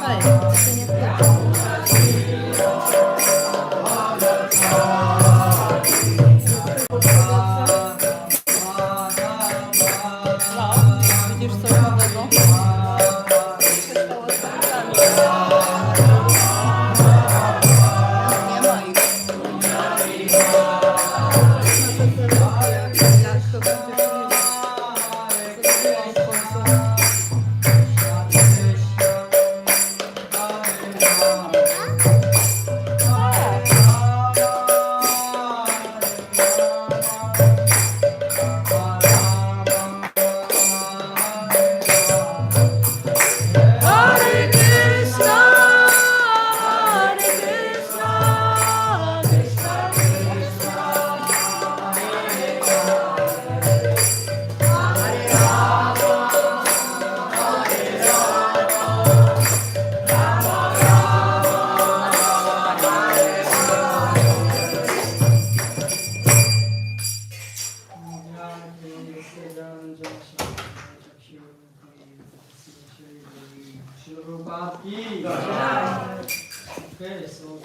Słuchaj, to nie tak. No, widzisz co nowego? Co się stało z nami? Nie ma ich. Okay, so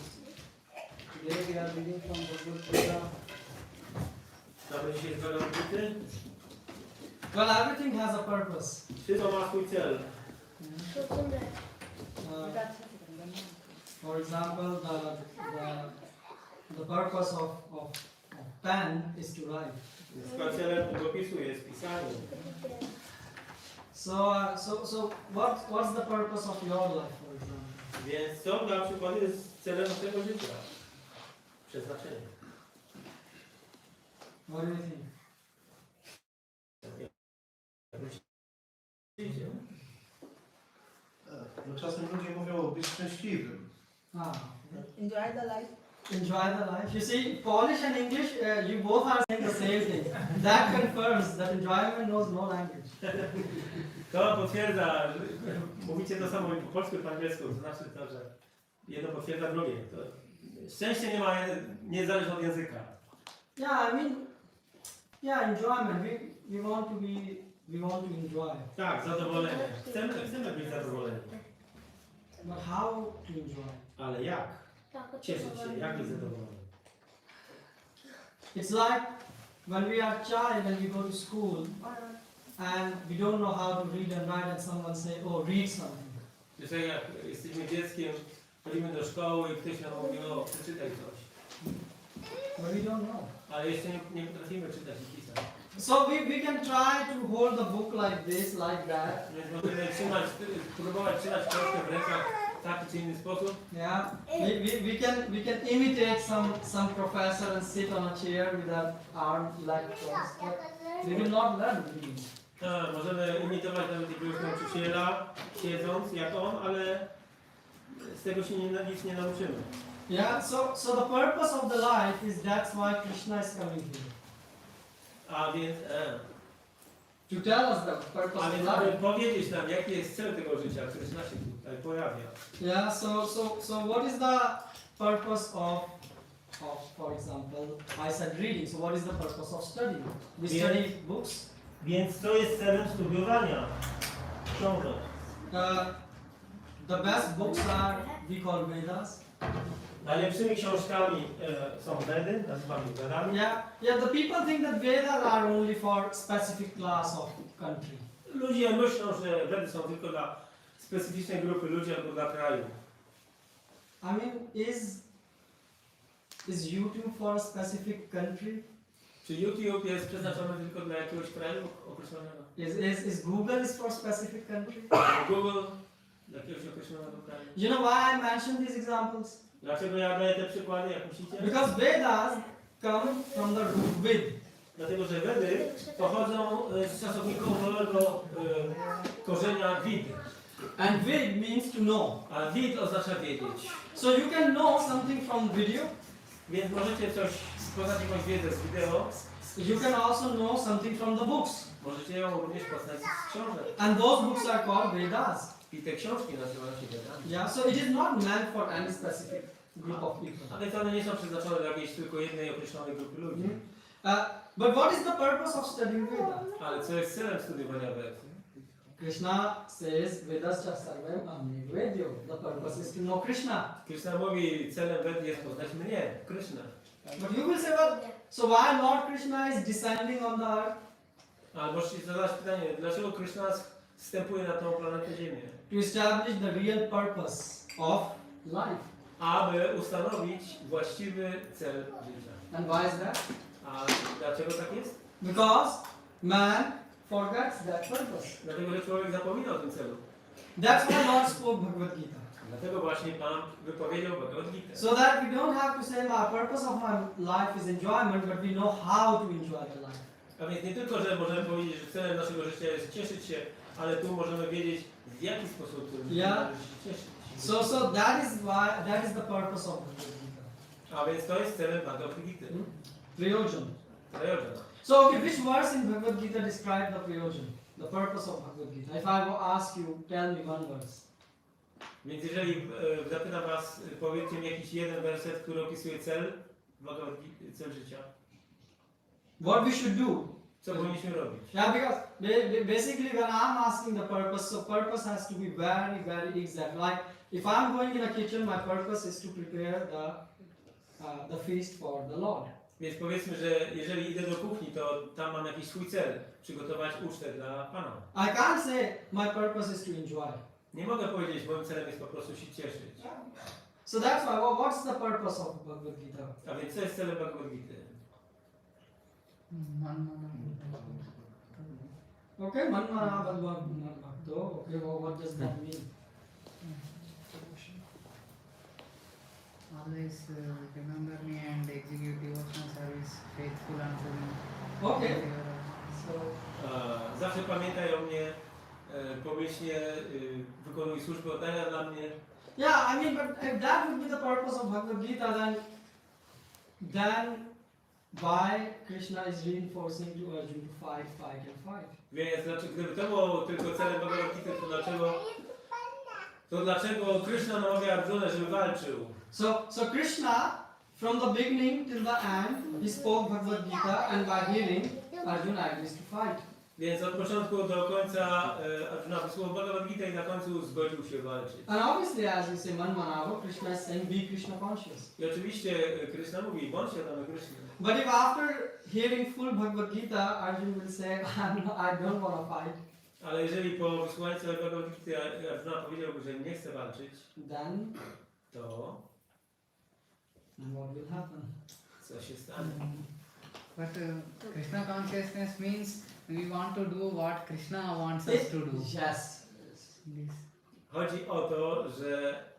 today we are reading from Bhagavat Gita. Well, everything has a purpose. Wszystko ma swój cel. For example, the purpose of pen is to write. Na celem długopisu jest pisanie. So what's the purpose of your life, for example? Więc co na przykład jest celem naszego życia? Przeznaczenie. What do you think? No czasem ludzie mówią być szczęśliwym. Enjoy the life. Enjoy the life. You see, Polish and English, you both are saying the same thing. That confirms that enjoyment knows no language. To potwierdza, że mówicie to samo po polsku i po angielsku, to znaczy to, że jedno potwierdza drugie. To szczęście nie zależy od języka. Yeah, I mean, yeah, enjoyment. We want to enjoy. Tak, zadowolenie. Chcemy być zadowoleni. But how to enjoy? Ale jak? Cieszyć się, jak być zadowolony? It's like when we are child and we go to school and we don't know how to read and write and someone say, oh, read something. Jeżeli jak jesteśmy dzieckiem, chodzimy do szkoły i ktoś nam mówi, o, przeczytaj coś. But we don't know. Ale jeszcze nie potrafimy czytać i pisać. So we can try to hold the book like this, like that. Więc możemy próbować trzymać książkę w rękach w taki czy inny sposób. Yeah, we can imitate some professor and sit on a chair with our arm like crossed. But we will not learn reading. Tak, możemy imitować nawet jakiegoś nauczyciela, siedząc jak on, ale z tego się nic nie nauczymy. Yeah, so the purpose of the life is that's why Krishna is coming here. A więc, To tell us the purpose a of więc life. aby powiedzieć nam, jaki jest cel tego życia, który się tutaj pojawia. Yeah, so what is the purpose of for example, I said reading. So what is the purpose of studying? We study books. Więc co jest celem studiowania książek? The best books are we call Vedas. Najlepszymi książkami są Vedy, nazywamy Vedami. Yeah, the people think that Vedas are only for specific class of country. Ludzie myślą, że Vedy są tylko dla specyficznej grupy ludzi albo dla kraju. I mean, is YouTube for a specific country? Czy YouTube jest przeznaczony tylko dla jakiegoś kraju określonego? Is Google is for specific country? Google dla jakiegoś określonego kraju? You know why I mentioned these examples? Dlaczego ja daję te przykłady, jak myślicie? Because Vedas come from the root vid. Dlatego, że Vedy pochodzą z czasownikowego korzenia vid. And vid means to know. A vid oznacza wiedzieć. So you can know something from video. Więc możecie coś, poznać jakąś wiedzę z wideo. You can also know something from the books. Możecie ją również poznać z książek. And those books are called Vedas. I te książki nazywają się Vedami. Yeah, so it is not meant for any specific group of people. A więc one nie są przeznaczone dla jakiejś tylko jednej określonej grupy ludzi. But what is the purpose of studying Veda? Ale co jest celem studiowania Ved? Krishna says, Vedascha sarvam amnivedyo. The purpose is to know Krishna. Krishna mówi, celem Vedy jest poznać mnie, Krishna. But you will say, well, so why Lord Krishna is descending on the earth? Ale możecie zadać pytanie, dlaczego Krishna wstępuje na tą planetę Ziemię? To establish the real purpose of life. Aby ustanowić właściwy cel życia. And why is that? A dlaczego tak jest? Because man forgets that purpose. Dlatego, że człowiek zapomina o tym celu. That's why Lord spoke Bhagavad Gita. Dlatego właśnie Pan wypowiedział Bhagavad Gita. So that we don't have to say my purpose of my life is enjoyment, but we know how to enjoy the life. A więc nie tylko, że możemy powiedzieć, że celem naszego życia jest cieszyć się, ale tu możemy wiedzieć, w jaki sposób należy się cieszyć. So that is the purpose of Bhagavad Gita. A więc to jest celem Bhagavad Gita. Prayojan. Prajojana. So okay, which verse in Bhagavad Gita describes the prayojan, the purpose of Bhagavad Gita? If I will ask you, tell me one verse. Więc jeżeli zapytam Was, powiedzcie mi jakiś jeden werset, który opisuje cel Bhagavad Gita, cel życia. What we should do? Co powinniśmy robić? Yeah, because basically when I'm asking the purpose, so purpose has to be very, very exact. Like if I'm going in a kitchen, my purpose is to prepare the feast for the Lord. Więc powiedzmy, że jeżeli idę do kuchni, to tam mam jakiś swój cel, przygotować ucztę dla Pana. I can't say my purpose is to enjoy. Nie mogę powiedzieć, moim celem jest po prostu się cieszyć. So that's why, well, what's the purpose of Bhagavad Gita? A więc co jest celem Bhagavad Gita? Okay, manmana bhakto. Okay, well, what does that mean? Always remember me and execute devotional service, faithful unto me. Okay. So, Zawsze pamiętaj o mnie, pomyślnie wykonuj służbę oddania dla mnie. yeah, I mean, but if that would be the purpose of Bhagavad Gita, then why Krishna is reinforcing to Arjuna to fight and fight? Więc gdyby to było tylko celem Bhagavad Gita, to dlaczego Krishna namawia Arjuna, żeby walczył? So Krishna, from the beginning till the end, he spoke Bhagavad Gita, and by hearing, Arjuna agrees to fight. Więc od początku do końca Arjuna wysłuchał Bhagavad Gita i na końcu zgodził się walczyć. And obviously, as you say, Manmanava, Krishna is saying, be Krishna conscious. I oczywiście Krishna mówi, bądź świadomy Krishna. But if after hearing full Bhagavad Gita, Arjuna will say, I don't want to fight, Ale jeżeli po wysłuchaniu całego Bhagavad Gita Arjuna powiedziałby, że nie chce walczyć, then to what will happen? co się stanie? But Krishna consciousness means we want to do what Krishna wants us to do. Yes. This. Chodzi o to,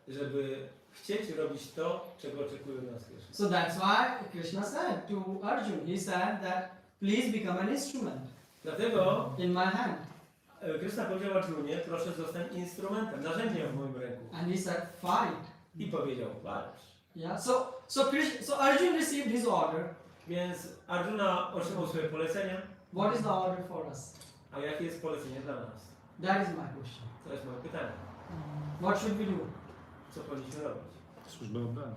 żeby chcieć robić to, czego oczekuje od nas Krishna. So that's why Krishna said to Arjuna, he said that please become an instrument Dlatego in my hand. Krishna powiedział Arjunie, proszę zostań instrumentem, narzędziem w moim ręku. And he said, fight. I powiedział, walcz. Yeah. So Arjuna received his order. Więc Arjuna otrzymał swoje polecenia. What is the order for us? A jakie jest polecenie dla nas? That is my question. To jest moje pytanie. What should we do? Co powinniśmy robić? Służbę oddania.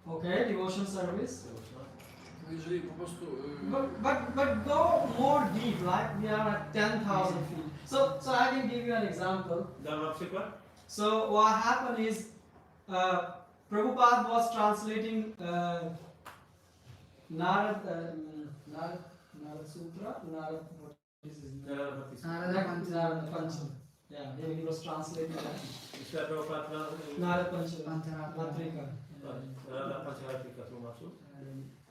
Okay, devotion service. No jeżeli po prostu... But go more deep, like we are at 10,000 feet. So I can give you an example. Dam wam przykład? So what happened is, Prabhupada was translating Narad Sutra. What is his name? Narad Pancham. Yeah, he was translating that. Myślę, że Narad Pancham. Pancharatrika. Matrika. Rada Pancharatrika tłumaczył.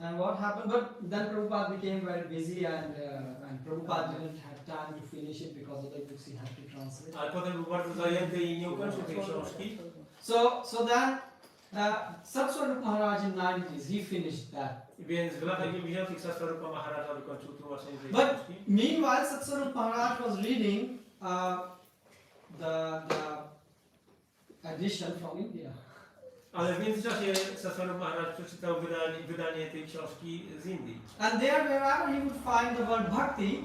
And what happened? But then Prabhupada became very busy, and Prabhupada didn't have time to finish it because of the books he had to translate. Ale potem był bardzo zajęty i nie ukończył tej książki. So then Satswarup Maharaj in 90s, he finished that. Więc w latach 90. Satswarupa Maharaja wykończył tłumaczenie tej But książki. meanwhile, Satswarup Maharaj was reading the edition from India. Ale w międzyczasie Satswarupa Maharaj przeczytał wydanie tej książki z Indii. And there, wherever he would find the word bhakti,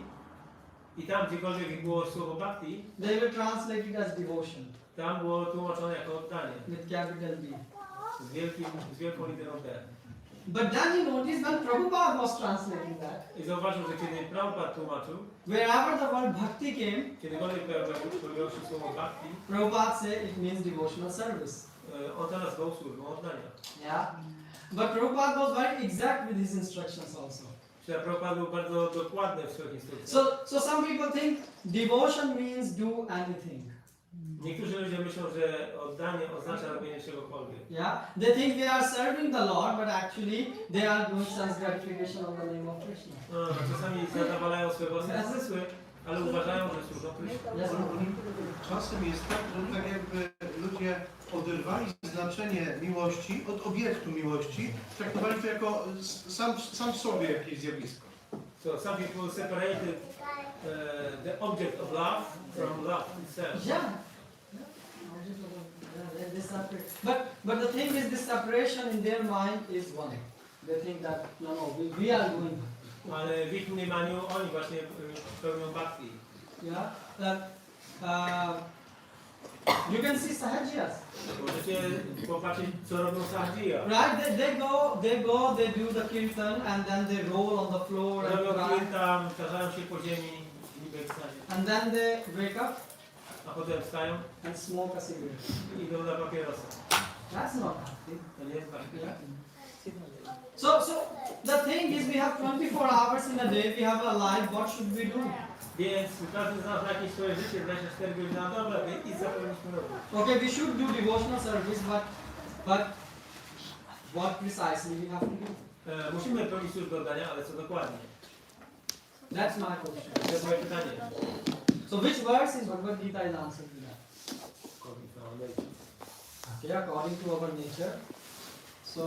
I tam, gdziekolwiek było słowo bhakti, they will translate it as devotion tam było tłumaczone jako oddanie. with capital B. Z wielką literą D. But then you notice when Prabhupada was translating that, I zauważył, że kiedy Prabhupada tłumaczył, wherever the word bhakti came, kiedykolwiek pojawiło się słowo bhakti, Prabhupada said it means devotional service. on to nazwał służbą oddania. Yeah. But Prabhupada was very exact with his instructions also. Prabhupada był bardzo dokładny w swoich instrukcjach. So some people think devotion means do anything. Niektórzy ludzie myślą, że oddanie oznacza robienie czegokolwiek. Yeah. They think they are serving the Lord, but actually they are doing sense gratification of the name of Krishna. Czasami zadowalają swoje własne zmysły, ale uważają, że służą Krysznie. Yes. Czasem jest tak, że tak jakby ludzie oderwali znaczenie miłości od obiektu miłości, traktowali to jako sam w sobie jakieś zjawisko. So some people separated the object of love from love itself. Yeah. But the thing is, this separation in their mind is one. They think that no, we are doing. Ale w ich mniemaniu oni właśnie pełnią bhakti. Yeah. You can see sahajiyas. Możecie popatrzeć, co robią sahajia. Right? They do the kirtan and then they roll on the floor and Robią cry. kirtan, tarzają się po ziemi, niby ekstazie. And then they wake up A potem wstają and smoke a cigarette. i idą na papierosa. That's not healthy. To nie jest bhakti. So the thing is, we have 24 hours in a day. We have a life. What should we do? Więc każdy z nas ma jakieś swoje życie, 24 godziny na dobę i co powinniśmy robić? Okay, we should do devotional service, but what precisely we have to do? Musimy pełnić służbę oddania, ale co dokładnie? That's my question. To jest moje pytanie. So which verse in Bhagavad Gita is answer to that? Okay, according to our nature. So,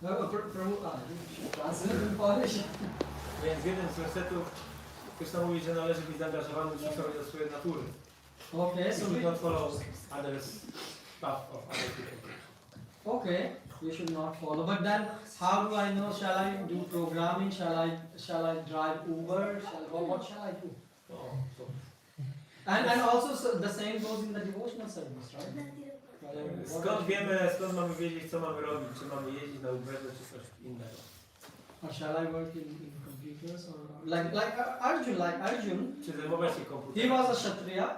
Prabhu, translate in Polish. Więc w jednym z wersetów Krishna mówi, że należy być zaangażowanym w stosunku do swojej natury. Okay, So so we don't follow others' path of other people. okay, we should not follow. But then, how do I know? Shall I do programming? Shall I drive Uber? What shall I do? And also so the same goes in the devotional service, right? Skąd mamy wiedzieć, co mamy robić? Czy mamy jeździć na Uberze, czy coś innego? Or shall I work in computers? Or like Arjun, Czy zajmować się he komputerem? was a Kshatriya,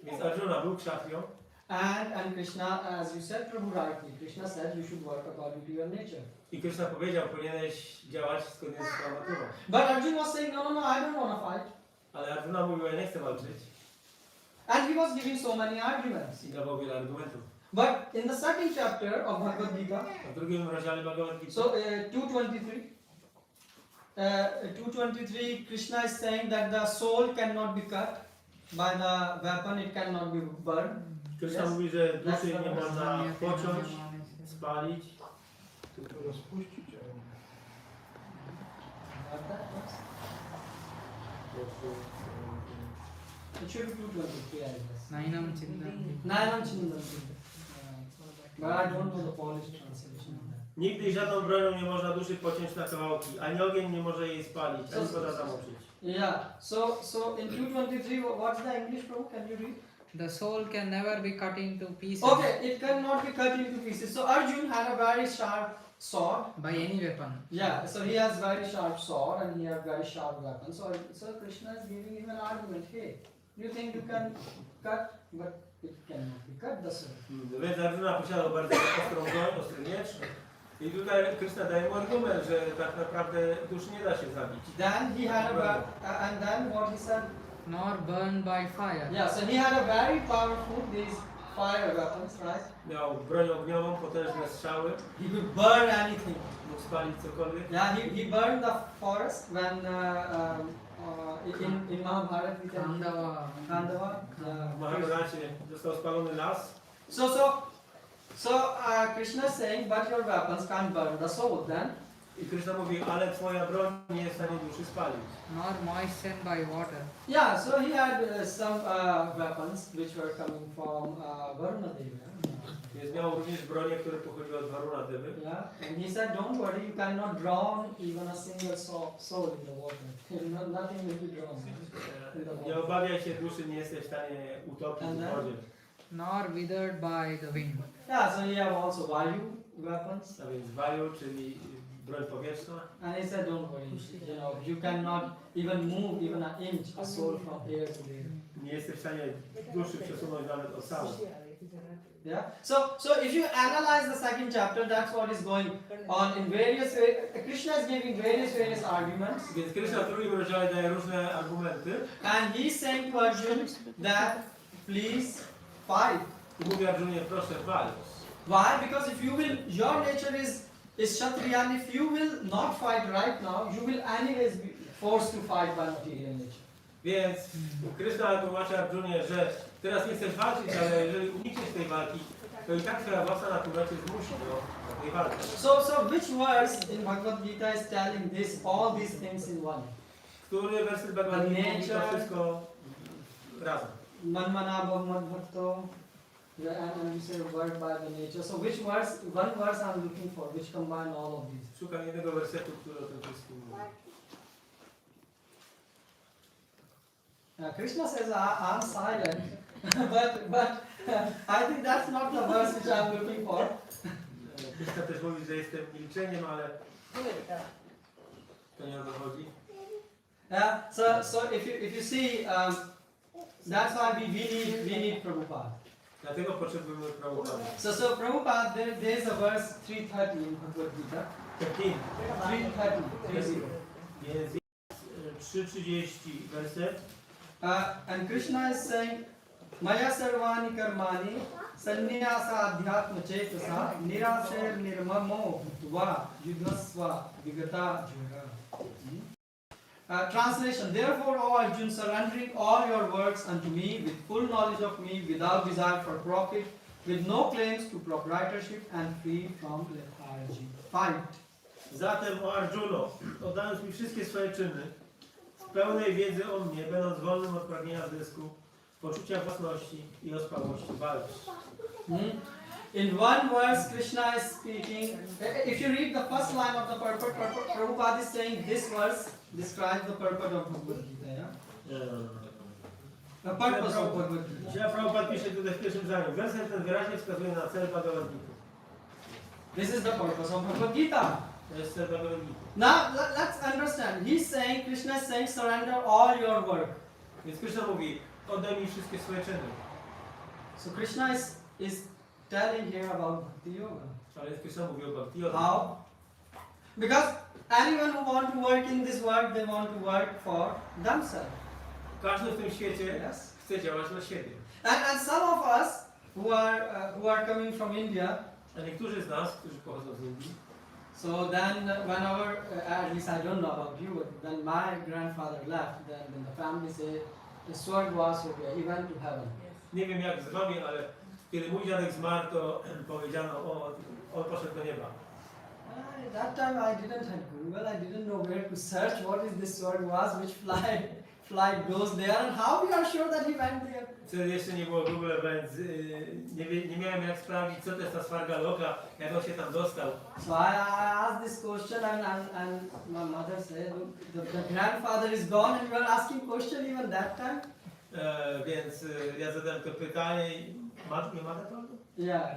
Więc Arjuna był kshatrią. and Krishna, as you said, Prabhu rightly, Krishna said you should work according to your nature. I Krishna powiedział, powinieneś działać zgodnie ze swoją naturą. But Arjun was saying, no, I don't want to fight. Ale Arjuna mówił, ja nie chcę walczyć. And he was giving so many arguments. I dawał wiele argumentów. But in the second chapter of Bhagavad Gita, A w drugim rozdziale Bhagavat Gita, so 223, Krishna is saying that the soul cannot be cut by the weapon, it cannot be burned. Krishna mówi, że duszy nie można pociąć, spalić. Tylko rozpuścić, ale nie. Got that? It should be 223, I guess. Nainam Chindanti. Nayanam Chindanti. But I don't know the Polish translation of that. Nigdy żadną bronią nie można duszy pociąć na kawałki, ani ogień nie może jej spalić, ani woda zamoczyć. Yeah, so in 223, what's the English, Prabhu? Can you read? The soul can never be cut into pieces Okay, it cannot be cut into pieces. So Arjun had a very sharp sword. by any weapon. Yeah, so he has very sharp sword and he has very sharp weapon. So Krishna is giving him an argument. Hey, you think you can cut, but it cannot be cut, the sword. Więc Arjuna posiadał bardzo ostrą broń, ostry miecz. I tutaj Krishna daje mu argument, że tak naprawdę duszy nie da się zabić. Then he had and then what he said? Nor burned by fire. Yeah, so he had a very powerful these fire weapons, right? Miał broń ogniową, potężne strzały, He could burn anything. mógł spalić cokolwiek. Yeah, he burned the forest when in Mahabharata we can Khandava. Khandava. W Mahabharacie został spalony las. So Krishna is saying, but your weapons can't burn the soul. Then I Krishna mówi, ale twoja broń nie jest w stanie duszy spalić. Nor moistened by water. yeah, so he had some weapons which were coming from Varuna Devi. Więc miał również bronię, które pochodziły od Varuna Devy. Yeah, and he said, don't worry, you cannot drown even a single soul in the water. Nothing will be drowned in the Nie water. obawiaj się duszy, nie jesteś w stanie utopić w wodzie. Nor withered by the wind. Yeah, so he have also weapons. A więc waju, czyli broń powietrzna. And he said, don't worry, you know, you cannot even move even an inch a soul from here to there. Nie jesteś w stanie duszy przesunąć nawet o całą. Yeah. So if you analyze the second chapter, that's what is going on in various ways. Krishna is giving various arguments, Więc Krishna w drugim rozdziale daje różne argumenty. and he's saying to Arjuna that please fight. I mówi Arjunie, proszę walcz. Why? Because if you will, your nature is Kshatriya, and if you will not fight right now, you will anyways be forced to fight by material nature. Więc Krishna tłumaczy Arjunie, że teraz nie chcesz walczyć, ale jeżeli unikniesz tej walki, to i tak twoja własna natura cię zmusi do tej walki. So which verse in Bhagavad Gita is telling this, all these things in one? Który werset Bhagavad Gita mówi to wszystko razem? Manmana Bhagavato, and we say word by the nature. So which verse, one verse I'm looking for, which combine all of these? Szukam jednego wersetu, który o tym wszystkim mówi. Krishna says, I'm silent, but I think that's not the verse which I'm looking for. Krishna też mówi, że jestem milczeniem, ale to nie o to chodzi. So if you see, that's why we need Prabhupada. Dlatego potrzebujemy Prabhupada. So Prabhupada, there's a verse 330 in Bhagavad Gita. 330. Więc jest 3:30 werset. And Krishna is saying, Maya sarvani karmani sannyasa adhyatma chetasa nirasher nirmamo va yudhasva vigata jura. Translation: Therefore, O Arjuna, surrendering all your works unto me with full knowledge of me, without desire for profit, with no claims to proprietorship and free from lethargy. Fight. Zatem, o Arjuno, oddając mi wszystkie swoje czyny, w pełnej wiedzy o mnie, będąc wolnym od pragnienia zysku, poczucia własności i ospałości, walcz. In one verse, Krishna is speaking. If you read the first line of the purport, Prabhupada is saying this verse describes the purport of Bhagavad Gita. Yeah? The purpose of Bhagavad Gita. Źle Prabhupada pisze tutaj w pierwszym zdaniu. Werset ten wyraźnie wskazuje na cel Bhagavad Gita. This is the purpose of Bhagavad Gita. To jest cel Bhagavad Gita. Now let's understand. He's saying, Krishna is saying, surrender all your work. Więc Krishna mówi, oddaj mi wszystkie swoje czyny. So Krishna is telling here about Bhakti Yoga. Ale Krishna mówi o Bhakti Yoga. How? Because anyone who want to work in this world, they want to work for themselves. Każdy w tym świecie Yes. chce działać dla siebie. And some of us who are coming from India, A niektórzy z nas, którzy pochodzą z Indii, so then whenever, at least I don't know about you, but when my grandfather left, then the family say, the sword was okay, he went to heaven. nie wiem jak z wami, ale kiedy mój dziadek zmarł, to powiedziano, o, on poszedł do nieba. At that time I didn't have Google, I didn't know where to search what is this sword was, which flight goes there, and how we are sure that he went there. Wtedy jeszcze nie było Google, więc nie miałem jak sprawdzić, co to jest ta svarga loka, jak on się tam dostał. So I asked this question, and my mother said, the grandfather is gone, and you are asking question even that time? Więc ja zadałem to pytanie i nie ma naprawdę? Yeah,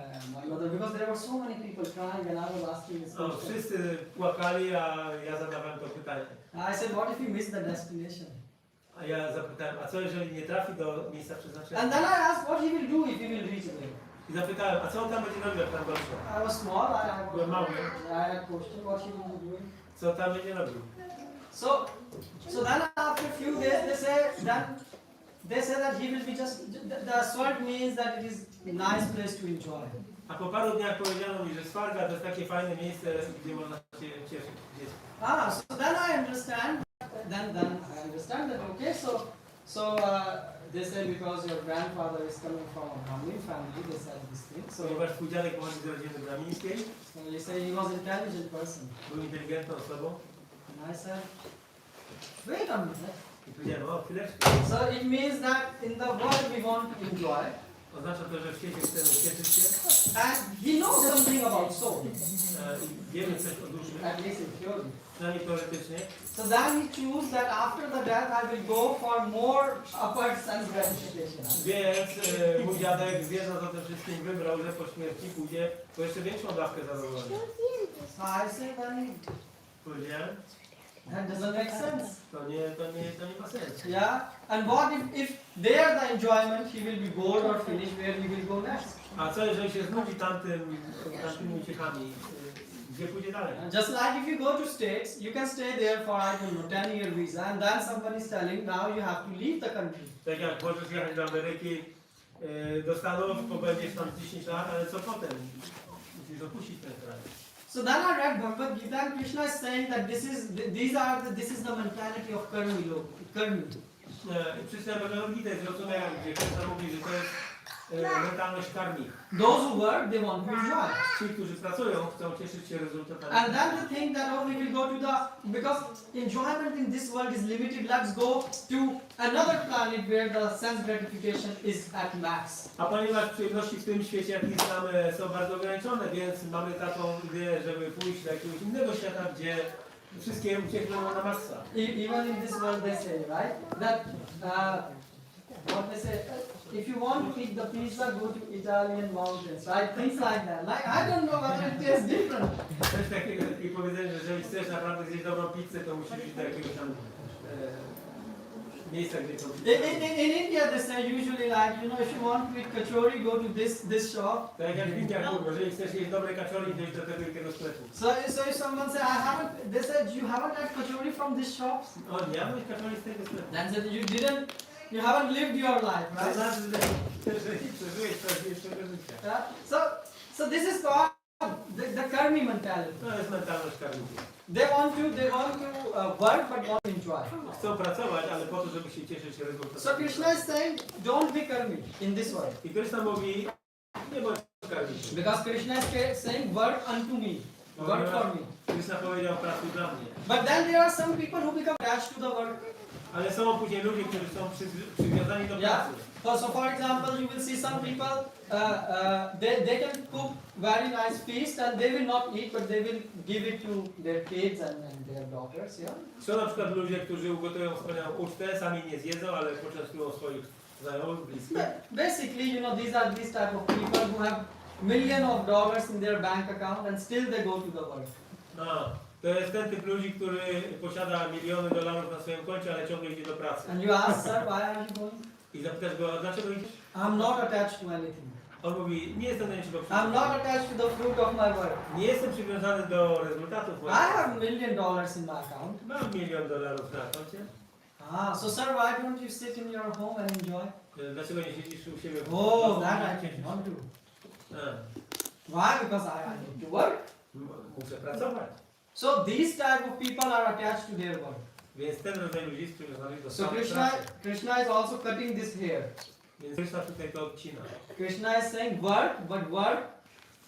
my mother, because there were so many people crying, and I was asking this No, question. wszyscy płakali, a ja zadawałem to pytanie. I said, what if he missed the destination? A ja zapytałem, a co jeżeli nie trafi do miejsca przeznaczenia? And then I asked what he will do if he will reach there. I zapytałem, a co on tam będzie robił, jak tam doszło? I was small, Byłem mały. I had a question what he will be doing. Co tam będzie robił? So then after a few days they say that he will be just, the sword means that it is a nice place to enjoy. A po paru dniach powiedziano mi, że svarga to jest takie fajne miejsce, gdzie można się cieszyć. So then I understand. Then I understand that. Okay, so they say because your grandfather is coming from a Brahmin family, they said this thing. So Ponieważ twój dziadek pochodzi z rodziny bramińskiej, they say he was an intelligent person. był inteligentną osobą. And I said, wait a minute. I powiedziałem, o chwileczkę. So it means that in the world we want to enjoy. Oznacza to, że w świecie chcemy cieszyć się. and he knows something about soul, I wiemy coś o duszy, at least in theory. przynajmniej teoretycznie. So then he chooses that after the death I will go for more upward sense gratification. Więc mój dziadek, wiedząc o tym wszystkim, wybrał, że po śmierci pójdzie po jeszcze większą dawkę zadowolenia. So I say, then Powiedziałem? that doesn't make sense. To nie ma sensu. Yeah. And what if there the enjoyment he will be bored or finished, where he will go next? A co jeżeli się znudzi tamtymi uciechami? Gdzie pójdzie dalej? Just like if you go to States, you can stay there for I don't know 10-year visa, and then someone is telling now you have to leave the country. Tak jak możesz jechać do Ameryki, do Stanów, pobędziesz tam 10 lat, ale co potem? Musisz opuścić ten kraj. So then I read Bhagavad Gita, and Krishna is saying that this is the mentality of karmi. Przeczytałem Bhagavat Gita, zrozumiałem, gdzie Krishna mówi, że to jest mentalność karmi. Those who work, they want to enjoy. Ci, którzy pracują, chcą cieszyć się rezultatami. And then they think that oh, we will go to because enjoyment in this world is limited, let's go to another planet where the sense gratification is at max. A ponieważ przyjemności w tym świecie, jaki znamy, są bardzo ograniczone, więc mamy taką ideę, żeby pójść do jakiegoś innego świata, gdzie wszystkie uciekną na maksa. Even in this world they say, right, that what they say, if you want to eat the pizza, go to Italian mountains, right? Things like that. Like I don't know whether it tastes different. Też takie powiedzenie, że jeżeli chcesz naprawdę zjeść dobrą pizzę, to musisz iść do jakiegoś tam miejsca, gdzie to... In India they say usually like, you know, if you want to eat kachori, go to this shop. Tak jak w Indiach mówią, jeżeli chcesz jeść dobre kaczori, to idź do tego wielkiego sklepu. So if someone say I haven't, they said you haven't had kachori from this shop. O, nie jadłeś kaczori z tego sklepu. Then said you haven't lived your life, To right? znaczy, że nie przeżyłeś prawdziwego życia. Yeah. So this is called the karmi mentality. To jest mentalność karmicza. They want to work but not enjoy. Chcą pracować, ale po to, żeby się cieszyć rezultatami. So Krishna is saying, don't be karmi in this world. I Krishna mówi, nie bądź karmiczny. Because Krishna is saying, work unto me, work for me. Krishna powiedział, pracuj dla mnie. But then there are some people who become attached to the work. Ale są później ludzie, którzy są przywiązani do Yeah. pracy. So for example, you will see some people, they can cook very nice feast and they will not eat, but they will give it to their kids and their daughters. Yeah. Są na przykład ludzie, którzy ugotują wspaniałą ucztę, sami nie zjedzą, ale poczęstują swoich znajomych, bliskich. Basically, you know, these are these type of people who have millions of dollars in their bank account and still they go to the work. To jest ten typ ludzi, który posiada miliony dolarów na swoim koncie, ale ciągle idzie do pracy. And you ask, sir, why are you going? I zapytasz go, dlaczego idziesz? I'm not attached to anything. On mówi, nie jestem do niczego I'm przywiązany. not attached to the fruit of my work. Nie jestem przywiązany do rezultatów I moich. have $1 million in my account. Mam $1 milion na koncie. So sir, why don't you sit in your home and enjoy? Dlaczego nie siedzisz u siebie w Oh, domu? that I cannot do. A, Why? Because I need to work. muszę pracować. So these type of people are attached to their work. Więc ten rodzaj ludzi jest przywiązany do So samej Krishna pracy. is also cutting this hair. Więc Krishna tutaj to odcina. Krishna is saying work, but work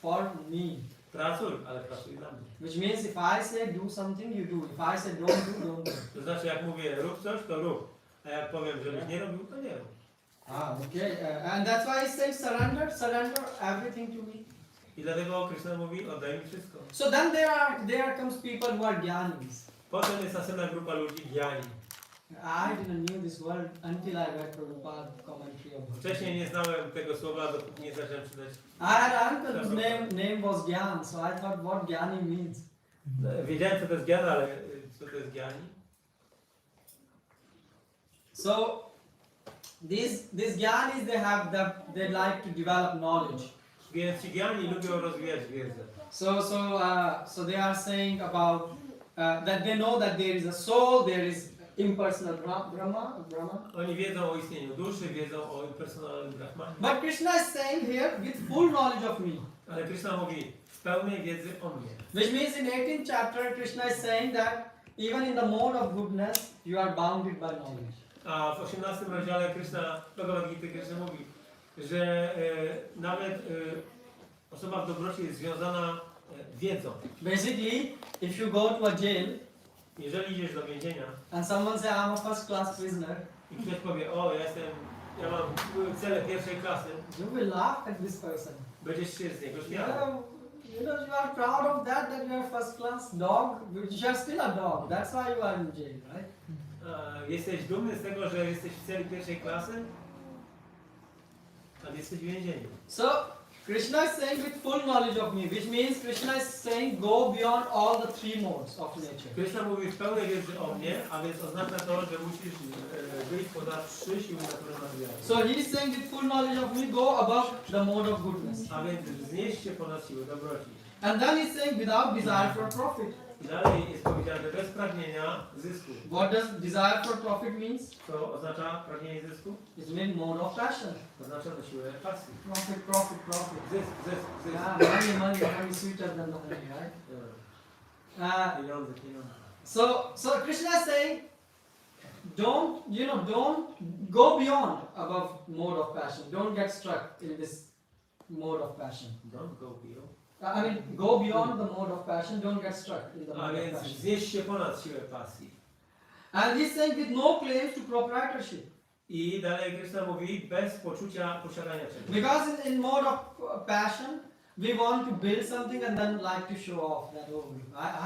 for me. Pracuj, ale pracuj dla mnie. Which means if I say do something, you do. If I say don't do, don't do. To znaczy jak mówię rób coś, to rób. A jak powiem, żebyś nie robił, to nie rób. Okay. And that's why he says surrender everything to me. I dlatego Krishna mówi, oddaj mi wszystko. So then there comes people who are jnanis. Potem jest następna grupa ludzi, gnani. I didn't know this word until I read Prabhupada's commentary of it. Wcześniej nie znałem tego słowa, dopóki nie zacząłem czytać. I had an uncle whose name was Gyan, so I thought what Gyani means. Wiedziałem, co to jest gnana, ale co to jest gnani? So these Gyanis, they like to develop knowledge. Więc ci gnani lubią rozwijać wiedzę. So they are saying about that they know that there is a soul, there is impersonal Brahma. Oni wiedzą o istnieniu duszy, wiedzą o impersonalnym Brahmanie. But Krishna is saying here with full knowledge of me. Ale Krishna mówi w pełnej wiedzy o mnie. Which means in 18th chapter Krishna is saying that even in the mode of goodness you are bounded by knowledge. A w 18 rozdziale Krishna, Bhagavat Gita, Krishna mówi, że nawet osoba w dobroci jest związana wiedzą. Basically, if you go to a jail Jeżeli idziesz do więzienia and someone say I'm a first class prisoner, i ktoś powie, o ja jestem ja mam cele pierwszej klasy, You will laugh at this person. będziesz się z niego You śmiał. know, you are proud of that you are first class dog, but you are still a dog. That's why you are in jail, right? Jesteś dumny z tego, że jesteś w celi pierwszej klasy? Ale jesteś w więzieniu. So, Krishna is saying with full knowledge of me, which means Krishna is saying go beyond all the three modes of nature. Krishna mówi w pełnej wiedzy o mnie, a więc oznacza to, że musisz wyjść poza 3 siły natury materialnej. So he is saying with full knowledge of me, go above the mode of goodness. A więc wznieść się ponad siłę dobroci. And then he is saying without desire for profit. I dalej jest powiedziane bez pragnienia zysku. What does desire for profit means? Co oznacza pragnienie zysku? It means mode of passion. Oznacza to siłę pasji. Profit, profit, profit. Zysk, zysk, zysk. Yeah, money sweeter than the honey, right? Pieniądze, pieniądze. So Krishna is saying, don't go beyond above mode of passion. Don't get stuck in this mode of passion. Don't go beyond. I mean, go beyond the mode of passion. Don't get stuck in the A mode of więc passion. wznieść się ponad siłę pasji. And he's saying with no claims to proprietorship. I dalej Krishna mówi bez poczucia posiadania czegoś. Because in mode of passion, we want to build something and then like to show off that, oh,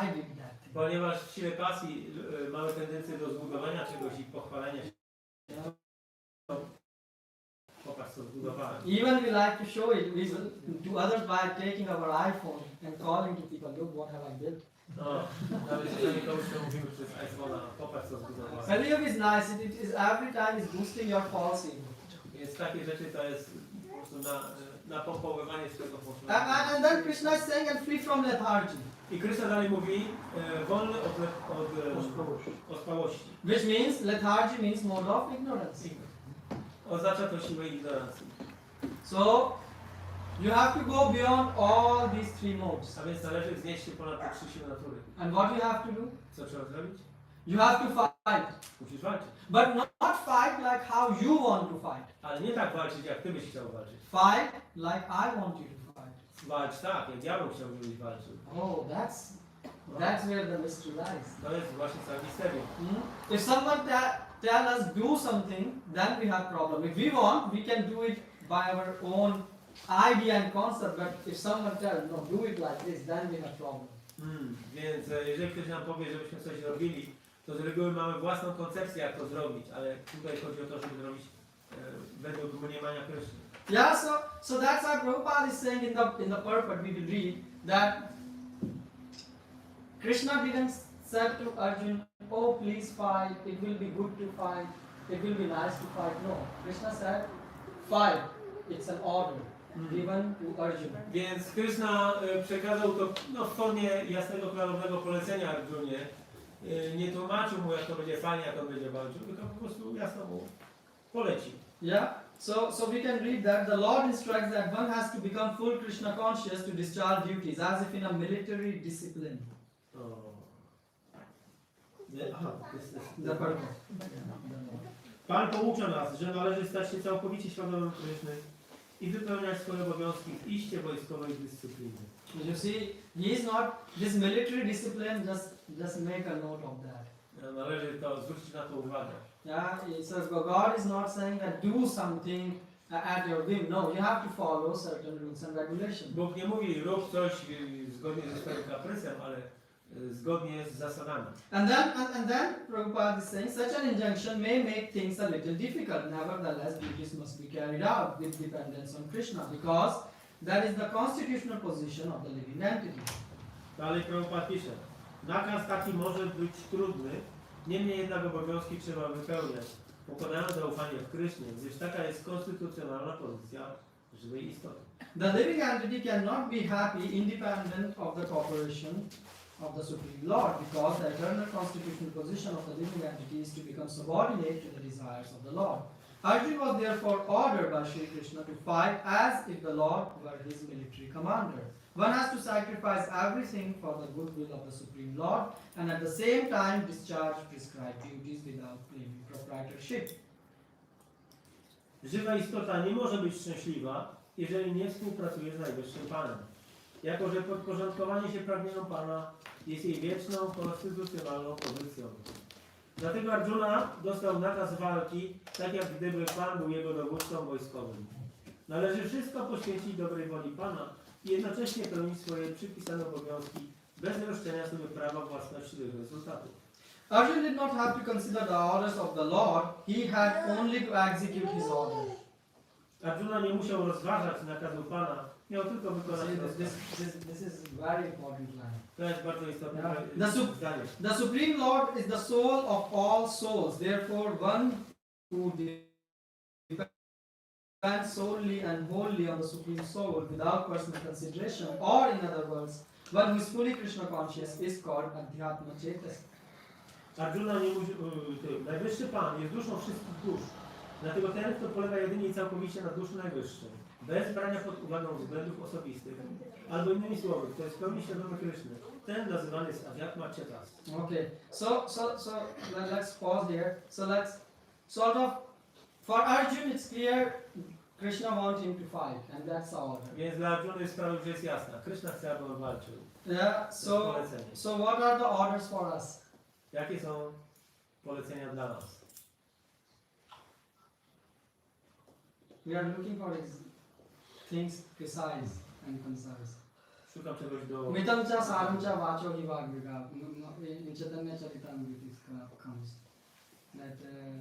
I did that thing. Ponieważ w siłę pasji mamy tendencję do zbudowania czegoś i pochwalenia się. Popatrz co zbudowałem. Even we like to show it to others by taking our iPhone and calling to people, look what have I built. No, nawet jeżeli komuś to mówimy przez iPhone'a, popatrz co zbudowałem. Selling is nice, it is every time is boosting your false ego. Więc takie rzeczy to jest po prostu napompowywanie swojego poczucia. And then Krishna is saying, and free from lethargy. I Krishna dalej mówi, wolny od ospałości. Which means, lethargy means mode of ignorance. Oznacza to siłę ignorancji. So, you have to go beyond all these three modes. A więc należy wznieść się ponad te 3 siły natury. And what you have to do? Co trzeba zrobić? You have to fight. Musisz walczyć. But not fight like how you want to fight. Ale nie tak walczyć, jak ty byś chciał walczyć. Fight like I want you to fight. Walcz tak, jak ja bym chciał, żebyś walczył. Oh, that's where the mystery lies. To jest właśnie całe misterium. If someone tell us do something, then we have problem. If we want, we can do it by our own idea and concept. But if someone tells, no, do it like this, then we have problem. Więc jeżeli ktoś nam powie, żebyśmy coś robili, to z reguły mamy własną koncepcję, jak to zrobić, ale tutaj chodzi o to, żeby zrobić według mniemania Kryszny. Yeah, so that's how Prabhupada is saying in the purport we will read that Krishna didn't say to Arjuna, oh please fight, it will be good to fight, it will be nice to fight. No, Krishna said, fight, it's an order given to Arjuna. Więc Kryszna przekazał to w formie jasnego, klarownego polecenia Arjunie. Nie tłumaczył mu, jak to będzie fajnie, jak on będzie walczył, tylko po prostu jasno mu polecił. Yeah, so we can read that the Lord instructs that one has to become full Krishna conscious to discharge duties as if in a military discipline. The purpose. Pan poucza nas, że należy stać się całkowicie świadomym Kryszny i wypełniać swoje obowiązki w iście wojskowej dyscypliny. You see, he is not, this military discipline just make a note of that. Należy to zwrócić na to uwagę. Yeah, so God is not saying that do something at your whim. No, you have to follow certain rules and regulations. Bóg nie mówi rób coś zgodnie ze swoim kaprysem, ale zgodnie z zasadami. And then Prabhupada is saying such an injunction may make things a little difficult. Nevertheless, duties must be carried out with dependence on Krishna because that is the constitutional position of the living entity. Dalej Prabhupada pisze, nakaz taki może być trudny, niemniej jednak obowiązki trzeba wypełniać, pokładając zaufanie w Krysznie, gdyż taka jest konstytucjonalna pozycja żywej istoty. The living entity cannot be happy independent of the cooperation of the Supreme Lord because the eternal constitutional position of the living entity is to become subordinate to the desires of the Lord. Arjuna was therefore ordered by Sri Krishna to fight as if the Lord were his military commander. One has to sacrifice everything for the goodwill of the Supreme Lord and at the same time discharge prescribed duties without claiming proprietorship. Żywa istota nie może być szczęśliwa, jeżeli nie współpracuje z Najwyższym Panem. Jako że podporządkowanie się pragnieniom Pana jest jej wieczną, konstytucjonalną pozycją. Dlatego Arjuna dostał nakaz walki, tak jak gdyby Pan był jego dowódcą wojskowym. Należy wszystko poświęcić dobrej woli Pana i jednocześnie pełnić swoje przypisane obowiązki bez roszczenia sobie prawa własności do ich rezultatów. Arjuna did not have to consider the orders of the Lord, he had only to execute his order. Arjuna nie musiał rozważać nakazu Pana, miał tylko wykonać rozkaz. This is very important line. To jest bardzo istotne zdanie. The Supreme Lord is the soul of all souls, therefore one who depends solely and wholly on the Supreme Soul without personal consideration, or in other words, one who is fully Krishna conscious is called Adhyatma Chetas. Arjuna nie musi, najwyższy Pan jest duszą wszystkich dusz. Dlatego ten, kto polega jedynie i całkowicie na duszy najwyższej, bez brania pod uwagę względów osobistych, albo innymi słowy, kto jest w pełni świadomy Kryszny, ten nazywany jest Adhyatma Chetas. Okay, so let's pause here. So let's sort of, for Arjuna it's clear Krishna wants him to fight, and that's the order. Więc dla Arjuny jest sprawa już jest jasna. Kryszna chce, aby on walczył. Yeah, so what are the orders for us? Jakie są polecenia dla nas? We are looking for things precise and concise. Szukam czegoś do... Mitamcha saramcha vacho hivagriga. In Chaitanya Charitamrita comes that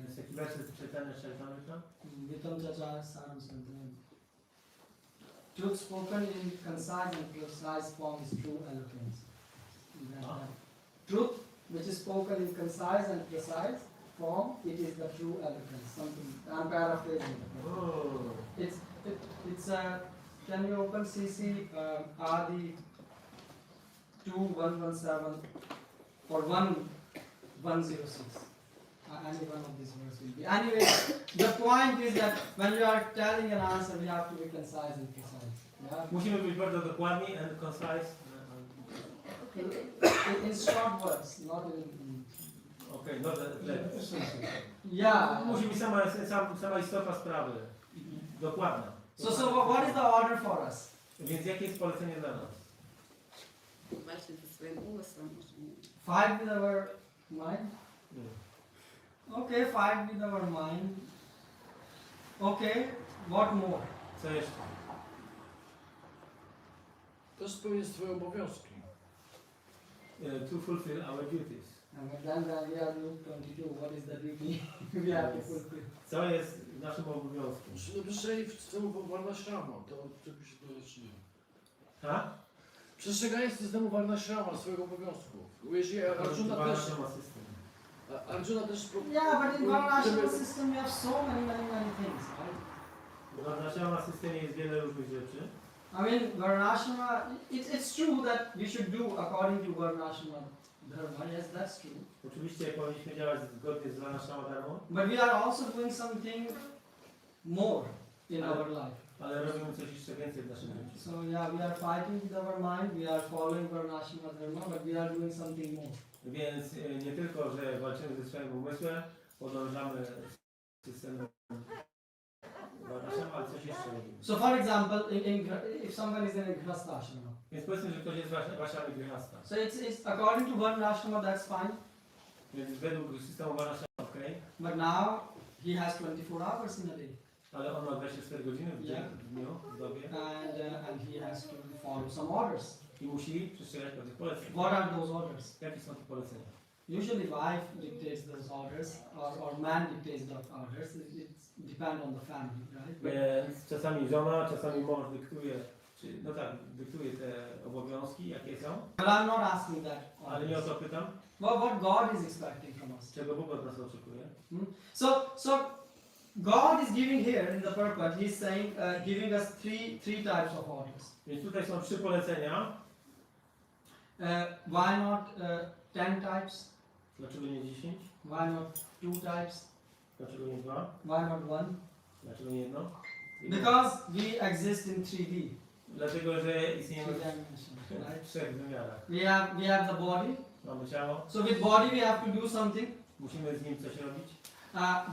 Jest taki werset czytany Charitamrita? Mitamcha saramcha. Truth spoken in concise and precise form is true eloquence. Truth which is spoken in concise and precise form, it is the true eloquence. Something I'm paraphrasing. It's can you open CC Adi 2117 or 1106? Any one of these words will be. Anyway, the point is that when you are telling an answer, we have to be concise and precise. Yeah? Musimy być bardzo dokładni and concise. In short words, not in. Okej, no Yeah. musi być sama istota sprawy. Dokładna. So what is the order for us? Więc jakie jest polecenie dla nas? Walczyć ze swoim umysłem. Fight with our mind. Okay, fight with our mind. Okay, what more? Co jeszcze? To spełnić swoje obowiązki. To fulfill our duties. And then we are Luke 22. What is the duty we have to fulfill? Co jest naszym obowiązkiem? Przestrzeganie systemu Varnashrama, to czego się to zaczyna. Ha? Przestrzeganie systemu Varnashrama, swojego obowiązku. Jeśli Arjuna też... Arjuna też... Yeah, but in Varnashrama system we have so many things, right? W naszym systemie jest wiele różnych rzeczy. I mean, Varnashrama, it's true that we should do according to Varnashrama dharma. Yes, that's true. Oczywiście powinniśmy działać zgodnie z naszą dharmą, But we are also doing something more in our life. ale robimy coś jeszcze więcej w naszym życiu. So yeah, we are fighting with our mind, we are following Varnashrama dharma, but we are doing something more. Więc nie tylko, że walczymy ze swoim umysłem, podążamy systemem ale coś jeszcze robimy. So for example, if someone is in a grihastha-ashrama, Więc powiedzmy, że ktoś jest waszami grihasta. so it's according to Varnashrama, that's fine. Więc według systemu Varnashrama, okej, But now he has 24 hours in a day, ale on ma 24 godziny w dzień, w dniu, w dobie and he has to follow some orders. i musi przestrzegać pewnych poleceń. What are those orders? Jakie są te polecenia? Usually wife dictates those orders, or man dictates those orders. It depends on the family, right? Więc czasami żona, czasami mąż dyktuje, dyktuje te obowiązki, jakie są, But I'm not asking that. ale nie o to pytam, What God is expecting from us. czego Bóg od nas oczekuje. So God is giving here in the purport. He's saying, giving us three types of orders. Więc tutaj są 3 polecenia. Why not 10 types? Dlaczego nie 10? Why not 2 types? Dlaczego nie 2? Why not 1? Dlaczego nie 1? Because we exist in 3D. Dlatego, że istniejemy Three dimensions, w right? 3 wymiarach. We have the body. Mamy ciało, So with body we have to do something. musimy z nim coś robić.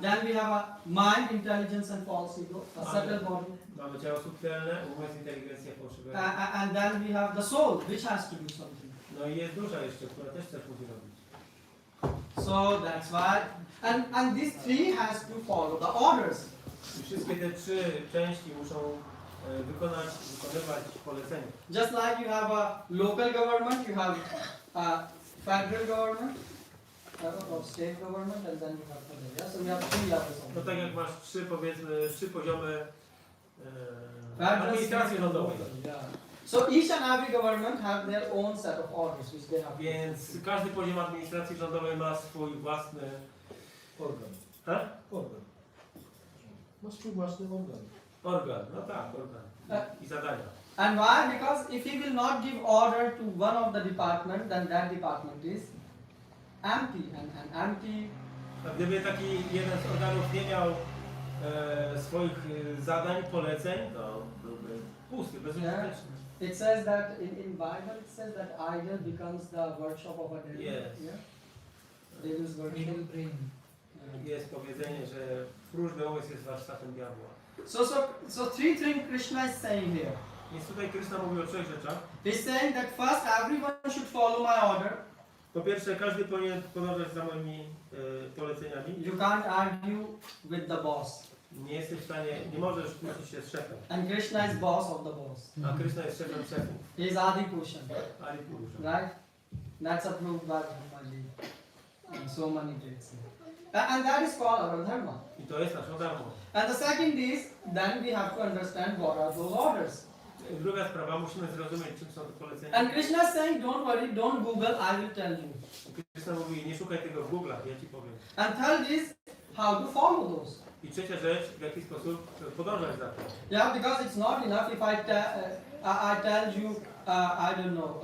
Then we have a mind, intelligence, and false ego, a subtle body. Mamy ciało subtelne, umysł, inteligencja, fałszywe. And then we have the soul, which has to do something. No i jest dusza jeszcze, która też coś musi robić. So that's why, and these three has to follow the orders. I wszystkie te trzy części muszą wykonywać polecenia. Just like you have a local government, you have a federal government, or state government, and then you have federal. Yeah? So we have three levels of No tak jak masz trzy poziomy Federal, administracji rządowej. Yeah. So each and every government have their own set of orders which they have. Więc każdy poziom administracji rządowej ma swój własny Organ. organ. Ma swój własny organ. Organ, no tak, organ. I zadania. And why? Because if he will not give order to one of the department, then that department is empty and empty. A gdyby taki jeden z organów nie miał swoich zadań, poleceń, to byłby pusty, bezużyteczny. It says that in Bible it says that idol becomes the workshop of a devil. Yes. Yeah. Devil's workshop. Middle brain. Jest powiedzenie, że próżny umysł jest warsztatem diabła. So three things Krishna is saying here. Więc tutaj Krishna mówi o trzech rzeczach. He's saying that first everyone should follow my order. Po pierwsze, każdy powinien podążać za moimi poleceniami. You can't argue with the boss. Nie jesteś w stanie, nie możesz kłócić się z szefem. And Krishna is boss of the boss. A Krishna jest szefem szefów. He is Adi Purusha. Adi Purusha. Right? That's approved by Brahmaji. And so many greats. And that is called our dharma. I to jest naszą darmą. And the second is, then we have to understand what are those orders. Druga sprawa, musimy zrozumieć, czym są te polecenia. And Krishna is saying, don't worry, don't Google, I will tell you. Krishna mówi, nie szukaj tego w Google'ach, ja ci powiem. And third is, how to follow those. I trzecia rzecz, w jaki sposób podążać za tym. Yeah, because it's not enough if I tell you, I don't know,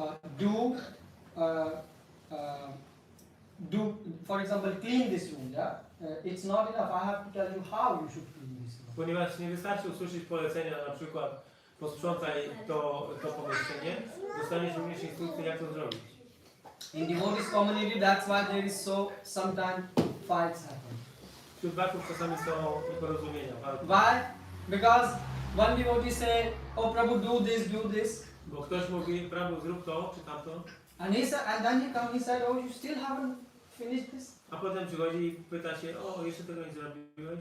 do, for example, clean this room, yeah? It's not enough, I have to tell you how you should clean this room. Ponieważ nie wystarczy usłyszeć polecenia, na przykład posprzątaj to pomieszczenie, dostaniesz również instrukcję, jak to zrobić. In devotees community, that's why there is sometimes fights happen. Wśród baków czasami są nieporozumienia, walki. Why? Because one devotee say, oh Prabhu, do this. Bo ktoś mówi, Prabhu, zrób to, czy tamto. And then he come, he said, oh, you still haven't finished this? A potem przychodzi i pyta się, o, jeszcze tego nie zrobiłeś?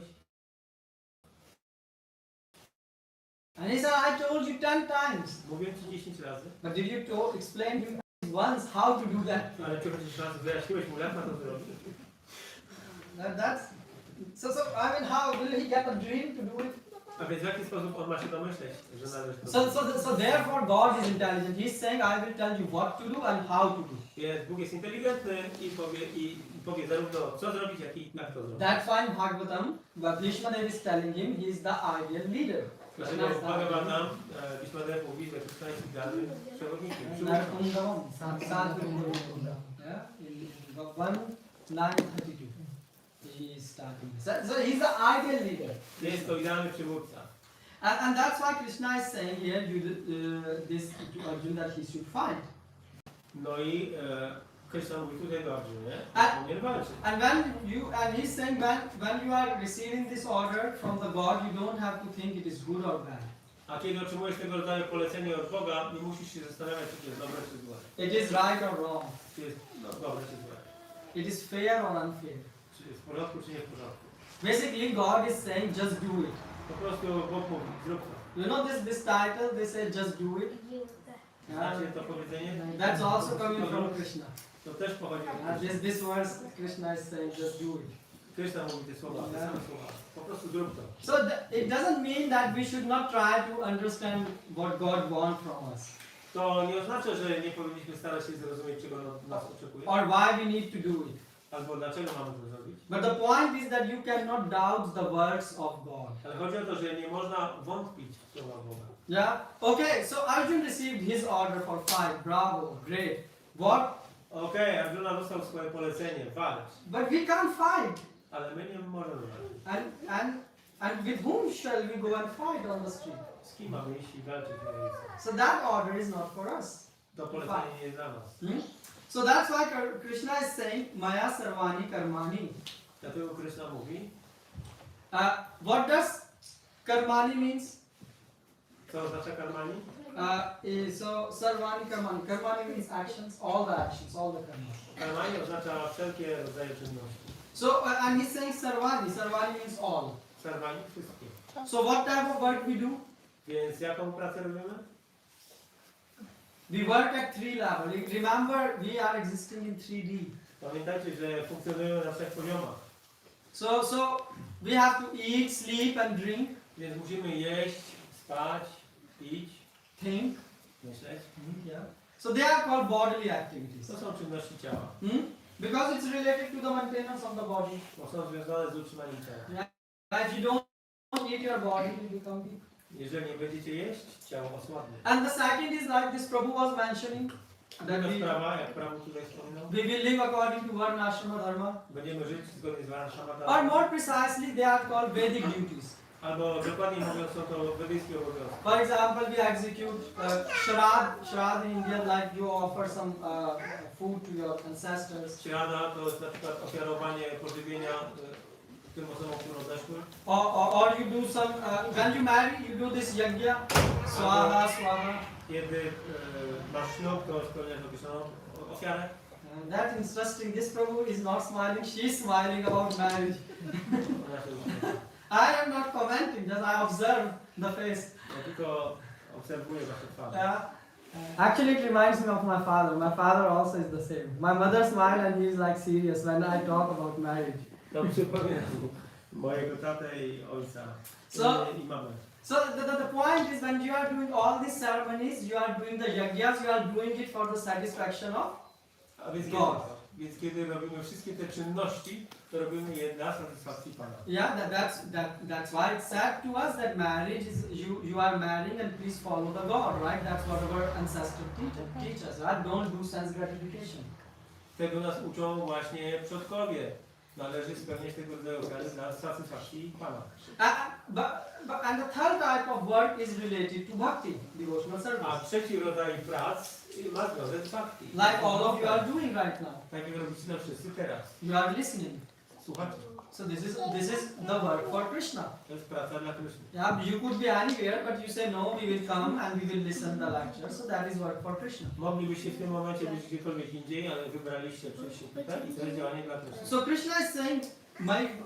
And he said, I told you 10 times. Mówiłem ci 10 razy. But did you explain him once how to do that? Ale czy chociaż raz wyjaśniłeś mu, jak ma to zrobić? So I mean, how will he get a dream to do it? A więc w jaki sposób on ma się domyśleć, że należy to So therefore God is intelligent. He's saying, I will tell you what to do and how to do. Więc Bóg jest inteligentny i powie zarówno co zrobić, jak i jak to zrobić. That's why in Bhagavatam, Vishmadev is telling him he is the ideal leader. Dlatego w Bhagavatam Vishmadev mówi, że Krishna jest idealnym przewodnikiem. Yeah, in 1:9:32. He is starting. So he's the ideal leader. Jest to idealny przywódca. And that's why Krishna is saying here this to Arjuna that he should fight. No i Krishna mówi tutaj do Arjuny, A- że powinien walczyć. And he's saying when you are receiving this order from the God, you don't have to think it is good or bad. A kiedy otrzymujesz tego rodzaju polecenie od Boga, nie musisz się zastanawiać, czy to jest dobre, czy złe. It is right or wrong. Czy jest dobre, czy złe. It is fair or unfair. Czy jest w porządku, czy nie w porządku. Basically, God is saying just do it. Po prostu Bóg mówi, zrób to. You know this title, they say just do it. Znacie to powiedzenie? That's also coming from Krishna. To też pochodzi od Krishna. This verse, Krishna is saying just do it. Krishna mówi te słowa, te same słowa. Po prostu zrób to. So it doesn't mean that we should not try to understand what God wants from us. To nie oznacza, że nie powinniśmy starać się zrozumieć, czego nas oczekuje. Or why we need to do it. Albo dlaczego mamy to zrobić. But the point is that you cannot doubt the words of God. Ale chodzi o to, że nie można wątpić w słowa Boga. Yeah? Okay, so Arjuna received his order for fight. Bravo, great. What? Okej, Arjuna dostał swoje polecenie, walcz. But we can't fight. Ale my nie możemy walczyć. And with whom shall we go and fight on the street? Z kim mamy iść i walczyć na ulicy? So that order is not for us. To polecenie nie jest dla nas. So that's why Krishna is saying, Maya sarvani karmani. Dlatego Krishna mówi, What does karmani means? Co oznacza karmani? So sarvani karmani. Karmani means actions, all the karma. Karmani oznacza wszelkie rodzaje czynności. So and he's saying sarvani. Sarvani means all. Karmani wszystkie. So what type of work we do? Więc jaką pracę robimy? We work at 3 levels. Remember, we are existing in 3D. Pamiętajcie, że funkcjonujemy na trzech poziomach. So we have to eat, sleep and drink. Więc musimy jeść, spać, pić, Think. myśleć. Yeah. So they are called bodily activities. To są czynności ciała. Because it's related to the maintenance of the body. Bo są związane z utrzymaniem ciała. If you don't eat your body, you become weak. Jeżeli nie będziecie jeść, ciało osłabnie. And the second is like this Prabhu was mentioning. That Druga sprawa, jak Prabhu tutaj wspominał, we will live according to Varna Ashrama Dharma. będziemy żyć zgodnie z Varnashama Or Dharma. more precisely, they are called Vedic duties. Albo dokładniej mówiąc, są to wedyjskie obowiązki. For example, we execute Shrad in India, like you offer some food to your ancestors. Śrada to jest na przykład ofiarowanie pożywienia tym osobom, które odeszły. Or you do some, when you marry, you do this yajna, swaha, swaha. Kiedy masz ślub, to spełniasz określoną ofiarę. That's interesting. This Prabhu is not smiling, she is smiling about marriage. Ona się uśmiecha. I am not commenting, just I observe the face. Ja tylko obserwuję wasze twarze. Actually, it reminds me of my father. My father also is the same. My mother smiled and he is like serious when I talk about marriage. To przypomina mojego tatę i ojca i mamę. So the point is when you are doing all these ceremonies, you are doing the yajnas, you are doing it for the satisfaction of A więc God. Więc kiedy robimy wszystkie te czynności, to robimy je dla satysfakcji Pana. Yeah, that's why it's said to us that marriage is you are marrying and please follow the God, right? That's what our ancestors teach us, right? Don't do sense gratification. Tego nas uczą właśnie przodkowie. Należy spełniać tego rodzaju ofiary dla satysfakcji Pana. And the third type of work is related to bhakti, devotional A service. trzeci rodzaj prac ma związek z bhakti. Like all of you are doing right now. Tak jak robicie na wszyscy teraz. You are listening. Słuchajcie. So this is the work for Krishna. To jest praca dla Kryszny. Yeah, you could be anywhere, but you say no, we will come and we will listen the lecture. So that is work for Krishna. Moglibyście w tym momencie być gdziekolwiek indziej, ale wybraliście przyjść tutaj i to jest działanie dla Kryszny. So Krishna is saying,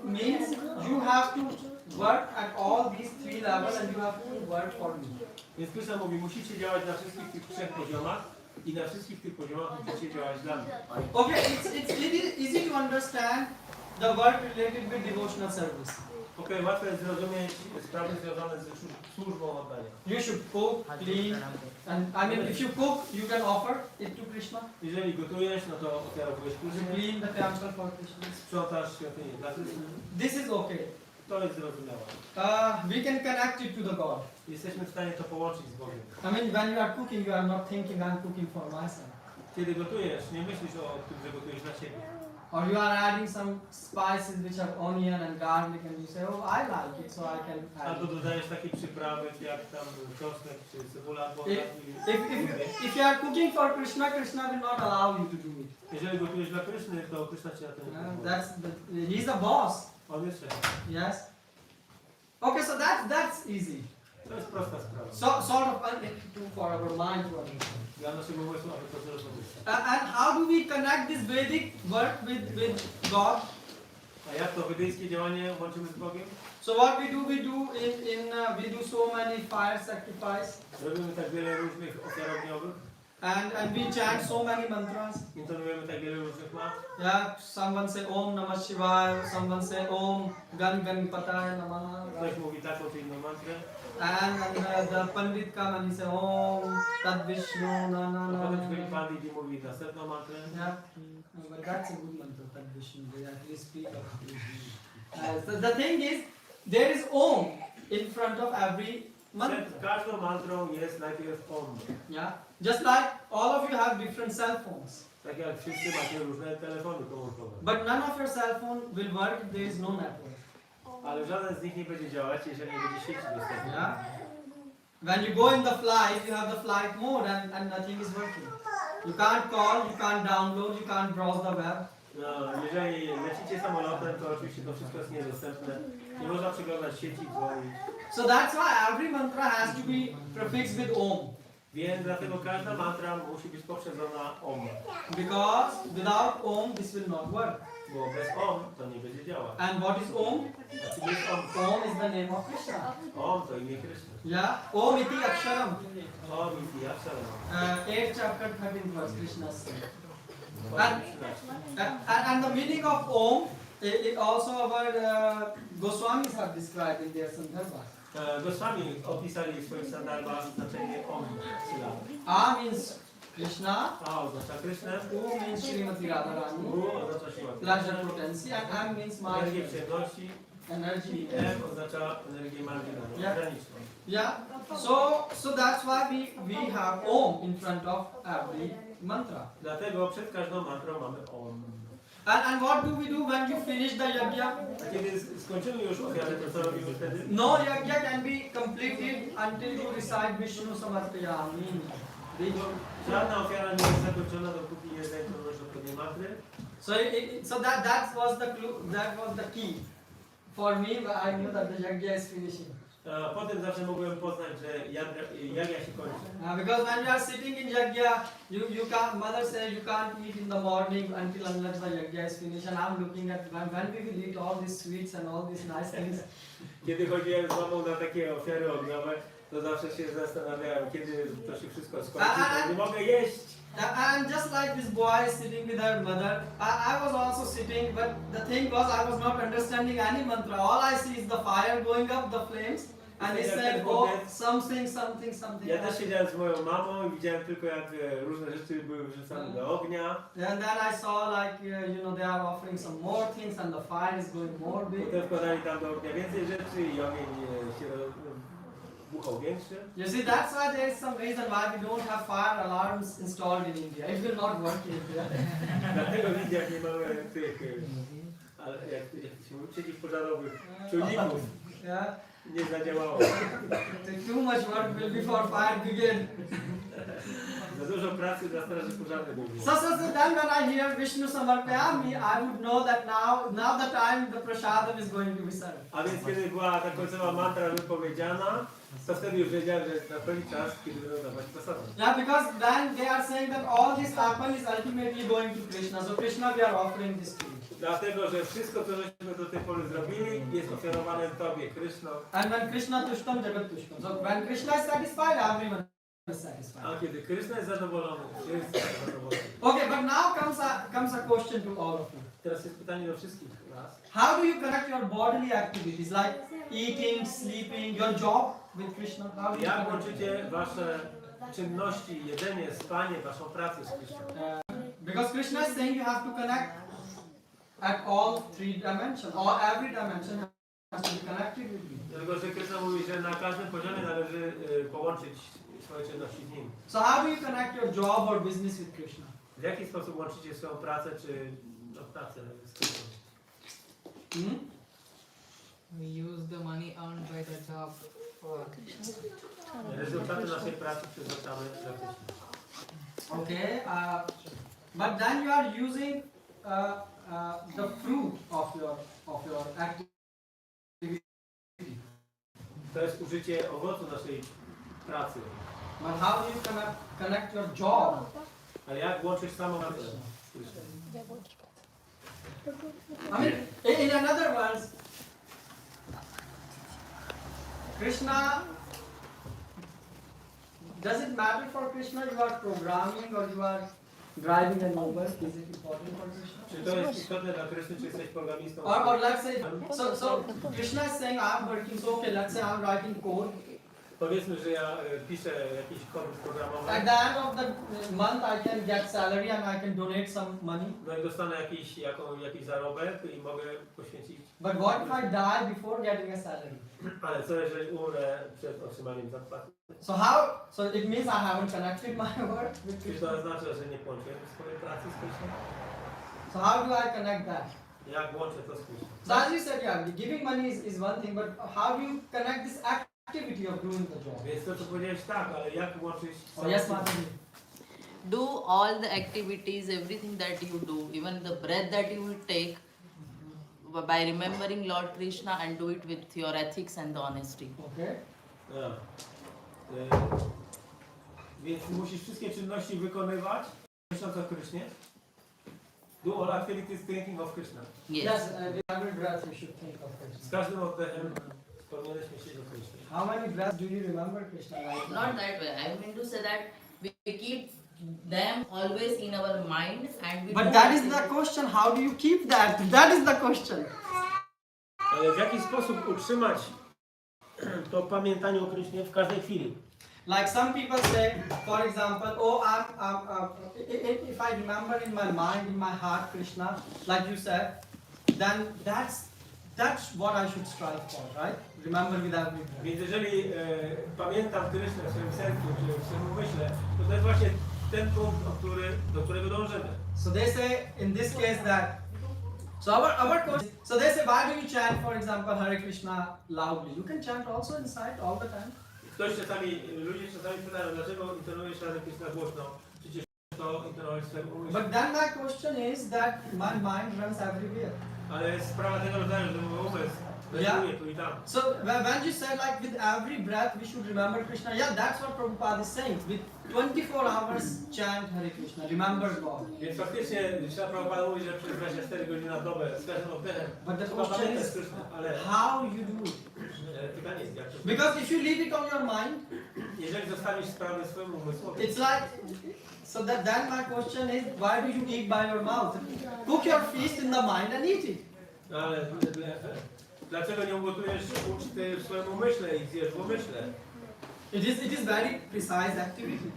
means you have to work at all these 3 levels and you have to work for me. Więc Kryszna mówi, musicie działać na wszystkich tych trzech poziomach i na wszystkich tych poziomach musicie działać dla mnie. Okay, it's easy to understand the work related with devotional service. Okej, łatwo jest zrozumieć sprawy związane z służbą oddania. You should cook, clean, and I mean if you cook, you can offer it to Krishna. Jeżeli gotujesz, no to ofiarowujesz You Krysznie, clean the temple for Krishna. sprzątasz świątynię dla Kryszny. This is okay. To jest zrozumiałe. We can connect it to the God. Jesteśmy w stanie to połączyć z Bogiem. I mean, when you are cooking, you are not thinking I'm cooking for myself. Kiedy gotujesz, nie myślisz o tym, że gotujesz dla siebie. Or you are adding some spices which have onion and garlic and you say, oh, I like it, so I can add Albo it. dodajesz takie przyprawy, jak tam czosnek czy cebula, bo If you are cooking for Krishna, Krishna will not allow you to do it. jeżeli gotujesz dla Kryszny, to Kryszna cię na to nie pozwoli. He's the boss. On jest szef. Yes. Okay, so that's easy. To jest prosta sprawa. Sort of for our mind to understand. Dla naszego umysłu, aby to zrozumieć. And how do we connect this Vedic work with God? A jak to wedyjskie działanie łączymy z Bogiem? So what we do we do so many fire sacrifice Robimy tak wiele różnych ofiar ogniowych, and we chant so many mantras. intonujemy tak wiele różnych mat. Yeah, someone say Om Namah Shivaya, someone say Om Gan Pataya Namaha. Ktoś mówi taką czy inną mantrę, And the Pandit come and he say Om Tad Vishnu na na a na. potem przychodzi Pandit i mówi następną mantrę. Yeah, but that's a good mantra, Tad Vishnu. They actually speak about Vishnu. So the thing is, there is Om in front of every mantra. Przed każdą mantrą jest najpierw Om. Yeah, just like all of you have different cell phones, Tak jak wszyscy macie różne telefony komórkowe. but none of your cell phone will work if there is no network. Ale żaden z nich nie będzie działać, jeżeli nie będzie sieci dostępnej. Yeah. When you go in the flight, you have the flight mode and nothing is working. You can't call, you can't download, you can't browse the web. No, jeżeli lecicie samolotem, to oczywiście to wszystko jest niedostępne. Nie można przeglądać sieci, dzwonić. So that's why every mantra has to be prefixed with Om. Więc dlatego każda mantra musi być poprzedzona Om. Because without Om, this will not work. Bo bez Om to nie będzie działać. And what is Om? A czym jest Om? Om is the name of Krishna. Om to imię Kryszny. Yeah. Om iti aksharam. Om iti aksharam. 8th chapter, 13th verse, Krishna says. And And the meaning of Om, it also our Goswamis have described in their Sandarbhas. Goswami opisali w swoich sandarbach znaczenie Om. A means Krishna, A oznacza Krysznę. U means Srimati Radharani, U oznacza siła pleasure Krishna. potency, and M means Energię marginal przyjemności. energy. I M oznacza energię marginalną, Yeah. graniczną. Yeah. So that's why we have Om in front of every mantra. Dlatego przed każdą mantrą mamy Om. And what do we do when you finish the yajna? A kiedy skończymy już ofiarę, to co robimy wtedy? No yajna can be completed until you recite Vishnu Samarpayami. Żadna ofiara nie jest zakończona, dopóki nie zakończysz odpowiedniej mantry. So that was the clue, that was the key for me. I knew that the yajna is finishing. Potem zawsze mogłem poznać, że jagia się kończy. Because when you are sitting in yajna, you can't. Mother says you can't eat in the morning unless the yajna is finished. And I'm looking at when we will eat all these sweets and all these nice things. Kiedy chodziłem z mamą na takie ofiary ogniowe, to zawsze się zastanawiałem, kiedy to się wszystko skończy, bo nie mogę jeść. And just like this boy is sitting with her mother, I was also sitting, but the thing was I was not understanding any mantra. All I see is the fire going up, the flames, and he said, oh, something. Ja też siedziałem z moją mamą i widziałem tylko, jak różne rzeczy były wrzucane do ognia. And then I saw like, they are offering some more things and the fire is going more big. Potem wkładali tam do ognia więcej rzeczy i ogień się buchał większy. You see, that's why there is some reason why we don't have fire alarms installed in India. It will not work in India. Dlatego w Indiach nie mamy tych, jak to się mówi, przeciwpożarowych czujników. Yeah. Nie zadziałało. Too much work will be for fire begin. Za dużo pracy dla straży pożarnej było. So then when I hear Vishnu Samarpayami, I would know that now the time the prasadam is going to be served. A więc kiedy była ta końcowa mantra wypowiedziana, to wtedy już wiedziałem, że jest na pewien czas, kiedy będą dawać prasadam. Yeah, because then they are saying that all this apple is ultimately going to Krishna. So Krishna, we are offering this to you. Dlatego, że wszystko, co żeśmy do tej pory zrobili, jest ofiarowane Tobie, Kryszno. And when Krishna tushtam, Jagat tushtam. So when Krishna is satisfied, everyone is satisfied. A kiedy Kryszna jest zadowolony, wszyscy są zadowoleni. Okay, but now comes a question to all of you. Teraz jest pytanie do wszystkich nas. How do you connect your bodily activities like eating, sleeping, your job with Krishna? How do you Jak connect? łączycie Wasze czynności, jedzenie, spanie, Waszą pracę z Kryszną? Because Krishna is saying you have to connect at all three dimensions, or every dimension has to be connected with me. Dlatego, że Kryszna mówi, że na każdym poziomie należy połączyć swoje czynności z Nim. So how do you connect your job or business with Krishna? W jaki sposób łączycie swoją pracę, czy pracę z Kryszną? We use the money earned by the job for Rezultaty naszej pracy przeznaczamy dla Kryszny. Okay, but then you are using the fruit of your activity. To jest użycie owocu naszej pracy. But how do you connect your job? Ale jak łączyć samą pracę z Kryszną? I mean, in another words, Krishna, does it matter for Krishna you are programming or you are driving an Uber? Is it important for Krishna? Czy to jest istotne dla Kryszny, czy jesteś programistą? Or let's say, so Krishna is saying I'm working, so okay, let's say I'm writing code. Powiedzmy, że ja piszę jakiś kod programowy. At the end of the month I can get salary and I can donate some money. No i dostanę jakiś zarobek i mogę poświęcić. But what if I die before getting a salary? Ale co jeżeli umrę przed otrzymaniem zapłaty? So it means I haven't connected my work with Czy Krishna. to oznacza, że nie połączyłem swojej pracy z Kryszną? So how do I connect that? Jak łączę to z Kryszną? So as you said, yeah, giving money is one thing, but how do you connect this activity of doing the job? Więc to co powiedziałeś tak, ale jak łączyć Oh, yes, Mataji. do all the activities, everything that you do, even the breath that you will take, by remembering Lord Krishna, and do it with your ethics and the honesty. Okay? Więc musisz wszystkie czynności wykonywać, myśląc o Krysznie. Do all activities thinking of Krishna. Yes. With every breath you should think of Z Krishna. każdym oddechem powinieneś myśleć o Krysznie. How many breaths do you remember Krishna right now? Not that way. I mean to say that we keep them always in our mind, and we But don't that is think- the question. How do you keep that? That is the question. Ale w jaki sposób utrzymać to pamiętanie o Krysznie w każdej chwili? Like some people say, for example, oh, if I remember in my mind, in my heart, Krishna, like you said, then that's what I should strive for, right? Remember with every breath. Więc jeżeli pamiętam Kryszne w swoim sercu, czy w swoim umyśle, to jest właśnie ten punkt, do którego dążymy. So they say in this case that, so our question, so they say, why do you chant, for example, Hare Krishna loudly? You can chant also inside all the time. Ludzie czasami pytają, dlaczego intonujesz Hare Krishna głośno? Przecież to intonujesz w swoim umyśle. But then my question is that my mind runs everywhere. Ale jest sprawa tego rodzaju, że mój umysł Yeah. reaguje tu i tam. So when you say like with every breath we should remember Krishna, yeah, that's what Prabhupada is saying. With 24 hours chant Hare Krishna, remember God. Więc faktycznie trzeba Prabhupada mówi, że przez 24 godziny na dobę z każdym oddechem But the trzeba question pamiętać is Kryszna, ale how you do it. pytanie jest jak to. Because if you leave it on your mind, Jeżeli zostawisz sprawę swojemu umysłowi, it's like, so that then my question is, why do you eat by your mouth? Cook your feast in the mind and eat it. ale dlaczego nie ugotujesz uczty w swoim umyśle i zjesz w umyśle? It is very precise activity.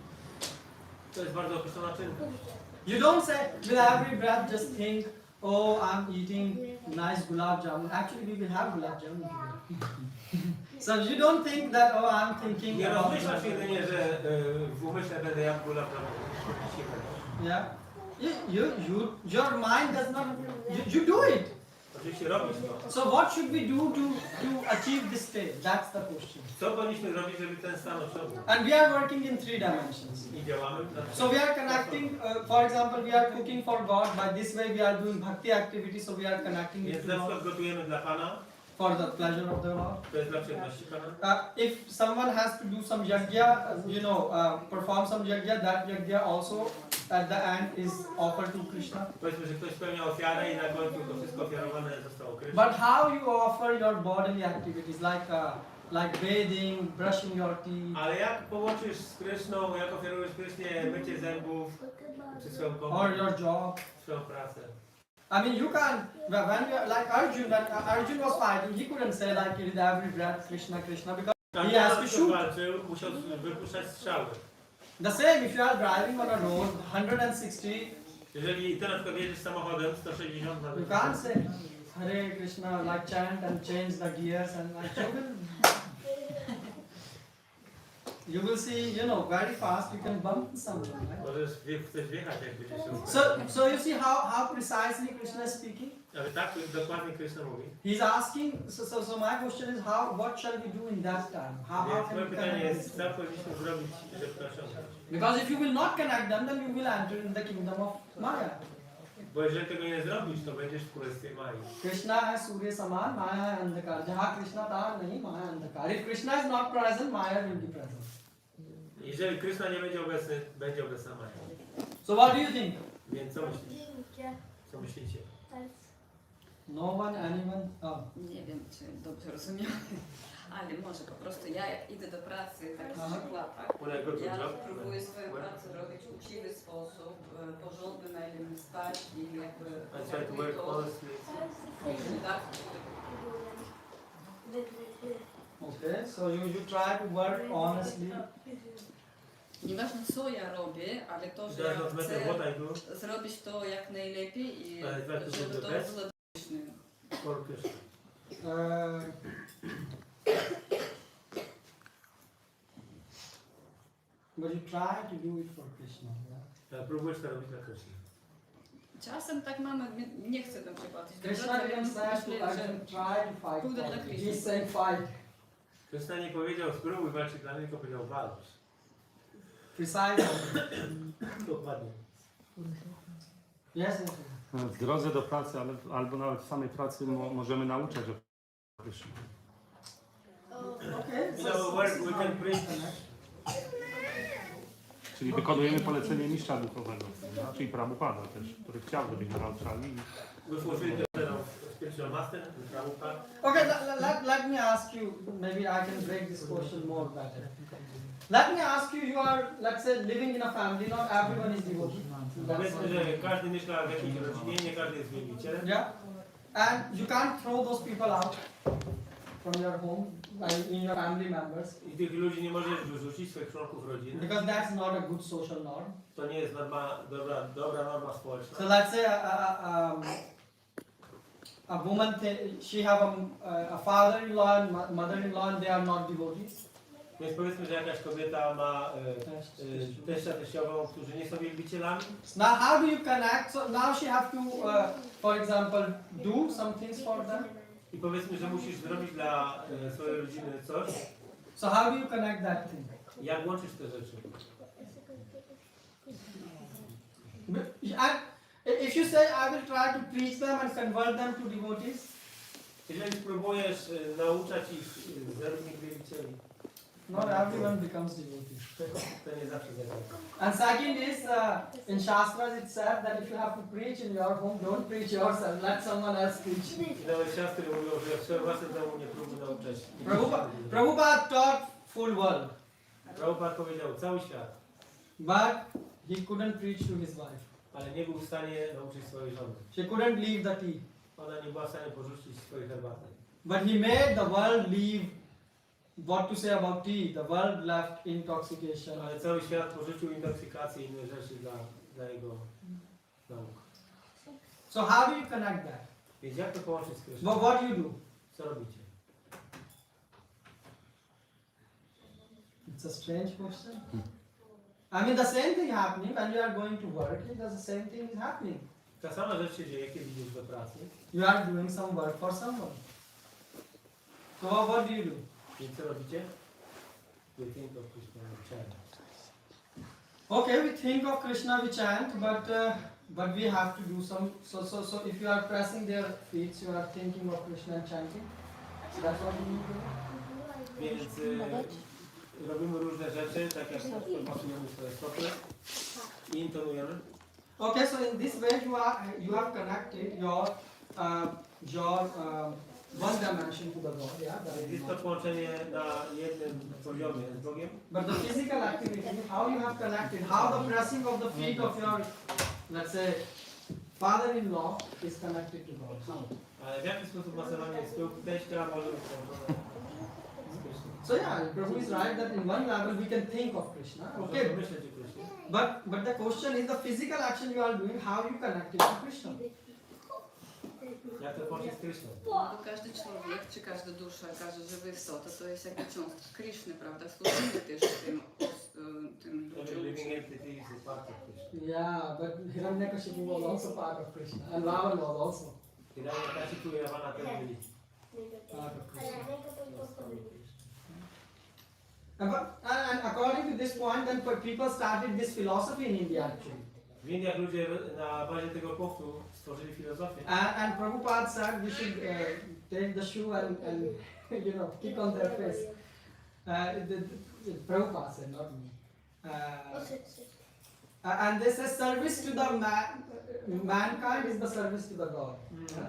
To jest bardzo określona czynność. You don't say with every breath just think, oh, I'm eating nice gulab jamun. Actually, we will have gulab jamun today. So you don't think that, oh, I'm thinking Nie about rozmyślasz gulab jamun. jedynie, że w umyśle będę jadł gula prawo. Yeah. Your mind does not, you do it. Oczywiście robisz to. So what should we do to achieve this state? That's the question. Co powinniśmy zrobić, żeby ten stan osiągnąć? And we are working in 3 dimensions. I działamy na to. So we are connecting, for example, we are cooking for God. By this way we are doing bhakti activity, so we are connecting Więc it na to God przykład gotujemy dla Pana, for the pleasure of the Lord. to jest dla przyjemności Pana. If someone has to do some yajna, perform some yajna, that yajna also at the end is offered to Krishna. Powiedzmy, że ktoś spełnia ofiarę i na końcu to wszystko ofiarowane zostało Krysznie. But how you offer your bodily activities like bathing, brushing your teeth, Ale jak połączysz z Kryszną, jak ofiarujesz Krysznie mycie zębów, czy swoją or komórkę, your job? swoją pracę? I mean, you can't, when you like Arjun, when Arjun was fighting, he couldn't say like with every breath Krishna, Krishna, because he has to Arjuno shoot. walczył, musiał wypuszczać strzały. The same if you are driving on a road 160, Jeżeli ty na przykład jedziesz samochodem 160 na you can't say Hare Krishna, like chant and change the gears and like you will see, very fast you can bump someone, right? Możesz chcesz wjechać, jak będziesz się So you see how precisely Krishna is speaking? Ale tak dokładnie Kryszna mówi. He's asking, so my question is what shall we do in that time? How Więc can moje we pytanie connect jest, this? co powinniśmy zrobić, żeby to osiągnąć? Because if you will not connect them, then you will enter in the kingdom of Maya. Bo jeżeli tego nie zrobisz, to będziesz w królestwie Mai. Krishna hai Surya saman, Maya hai andhakar. Jahan Krishna ta nahi, Maya andhakar. If Krishna is not present, Maya will be present. Jeżeli Kryszna nie będzie obecny, będzie obecna Maja. So what do you think? Więc co myślisz? Co myślicie? No one, anyone? Oh. Nie wiem, czy dobrze rozumiem, ale może po prostu ja jak idę do pracy, tak w Aha. latach, When I go to ja job, próbuję swoją pracę robić w uczciwy sposób, porządny, na ile spać i jakby I try to work honestly. tak? Okay, so you try to work honestly. Nieważne co ja robię, ale to, że It ja does not matter chcę what I do zrobić to jak najlepiej i But I try to do żeby the to best. było pyszne. for Krishna. But you try to do it for Krishna. Yeah? Próbujesz to robić dla Kryszny. Czasem tak mamy, nie chcę na przykład iść do Krishna pracy, didn't więc say to myślę, że Arjun, try to fight. Pójdę for dla me. Krishna. He's saying fight. Kryszna nie powiedział spróbuj walczyć dla mnie, tylko powiedział walcz. precise. Dokładnie. Yes, yes. W drodze do pracy, albo nawet w samej pracy możemy nauczać o Krysznie. Okay. In our work we can preach. Czyli wykonujemy polecenie mistrza duchowego, czyli Prabhupada też, który chciał, żebyśmy nauczali. We fulfill the order of spiritual master, Prabhupada. Okay, let me ask you, maybe I can break this question more better. Let me ask you, you are, let's say, living in a family, not everyone is devotee. Powiedzmy, że każdy mieszka w jakiejś rodzinie, nie każdy jest wielbicielem. Yeah? And you can't throw those people out from your home, like in your family members, I tych ludzi nie możesz wyrzucić, swoich członków rodziny. because that's not a good social norm. To nie jest dobra norma społeczna. So let's say a woman, she have a father-in-law and mother-in-law and they are not devotees. Więc powiedzmy, że jakaś kobieta ma teścia, teściową, którzy nie są wielbicielami. Now how do you connect? So now she have to, for example, do some things for them. I powiedzmy, że musisz zrobić dla swojej rodziny coś. So how do you connect that thing? Jak łączysz te rzeczy? And if you say I will try to preach them and convert them to devotees, Jeżeli spróbujesz nauczać ich, zrobić ich wielbicieli, not everyone becomes devotees. to nie zawsze zadziała. And second is, in Shastras it said that if you have to preach in your home, don't preach yourself, let someone else preach. I nawet siostry mówią, że w swoim własnym domu nie próbuj nauczać. Prabhupada taught full world, Prabhupada powiedział cały świat, but he couldn't preach to his wife. ale nie był w stanie nauczyć swojej żony. She couldn't leave the tea. Ona nie była w stanie porzucić swojej herbaty. But he made the world leave what to say about tea. The world left intoxication. Ale cały świat porzucił intoksykację i inne rzeczy dla jego nauk. So how do you connect that? Więc jak to połączyć z Kryszną? But what do you do? Co robicie? It's a strange question. I mean, the same thing happening when you are going to work. The same thing is happening. Ta sama rzecz się dzieje, kiedy idziesz do pracy. You are doing some work for someone. So what do you do? Więc co robicie? We think of Krishna chant. Okay, we think of Krishna, we chant, but we have to do some. So if you are pressing their feet, you are thinking of Krishna and chanting. That's what you need to do. Więc robimy różne rzeczy, tak jak masujemy swoje stopy i intonujemy. Okay, so in this way you have connected your one dimension to the God, yeah. Jest to połączenie na jednym poziomie z Bogiem. But the physical activity, how you have connected, how the pressing of the feet of your, let's say, father-in-law is connected to God. How? Ale w jaki sposób masowanie stóp teścia może być połączone z Kryszną? So yeah, Prabhu is right that in one level we can think of Krishna. Możemy Okay, myśleć o Krysznie. but the question is the physical action you are doing, how you connect it to Krishna. Jak to połączyć z Kryszną? Bo każdy człowiek, czy każda dusza, każda żywa istota to jest jakby cząstka Krishny, prawda? Służymy też tym Every ludziom. living entity is a part of Krishna. Yeah, but Hiranyakashipu was also part of Krishna, and Ravan was also Hiranyakashipu i Ravana też byli part of Krishna. cząstkami Kryszny. And according to this point, then people started this philosophy in India actually. W Indiach ludzie na bazie tego punktu stworzyli filozofię. And Prabhupada said we should take the shoe and you know kick on their face. Prabhupada said, not me. And they say service to the mankind is the service to the God.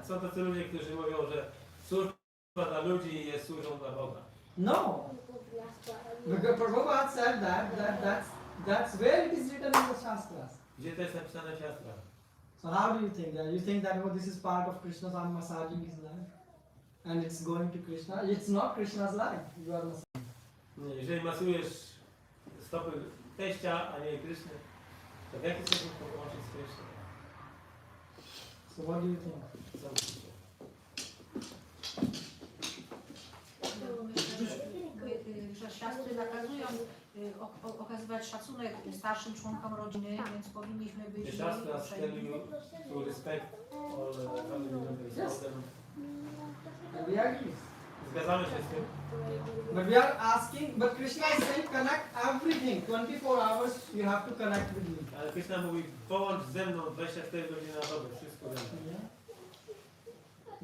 Są tacy ludzie, którzy mówią, że służba dla ludzi jest służbą dla Boga. No, because Prabhupada said that's where it is written in the Shastras. Gdzie to jest napisane w siastrach? So how do you think that? You think that this is part of Krishna's massaging his life, and it's going to Krishna? It's not Krishna's life. You are massaging. Nie, jeżeli masujesz stopy teścia, a nie Kryszny, to w jaki sposób to połączyć z Kryszną? So what do you think? Co myślicie? Że siostry nakazują okazywać szacunek starszym członkom rodziny, więc powinniśmy być The Shastras tell you to respect all family members, all them. And we agree. Zgadzamy się z tym. But we are asking, but Krishna is saying connect everything. 24 hours you have to connect with me. Ale Krishna mówi, połącz ze mną 24 godziny na dobę, wszystko ze mną.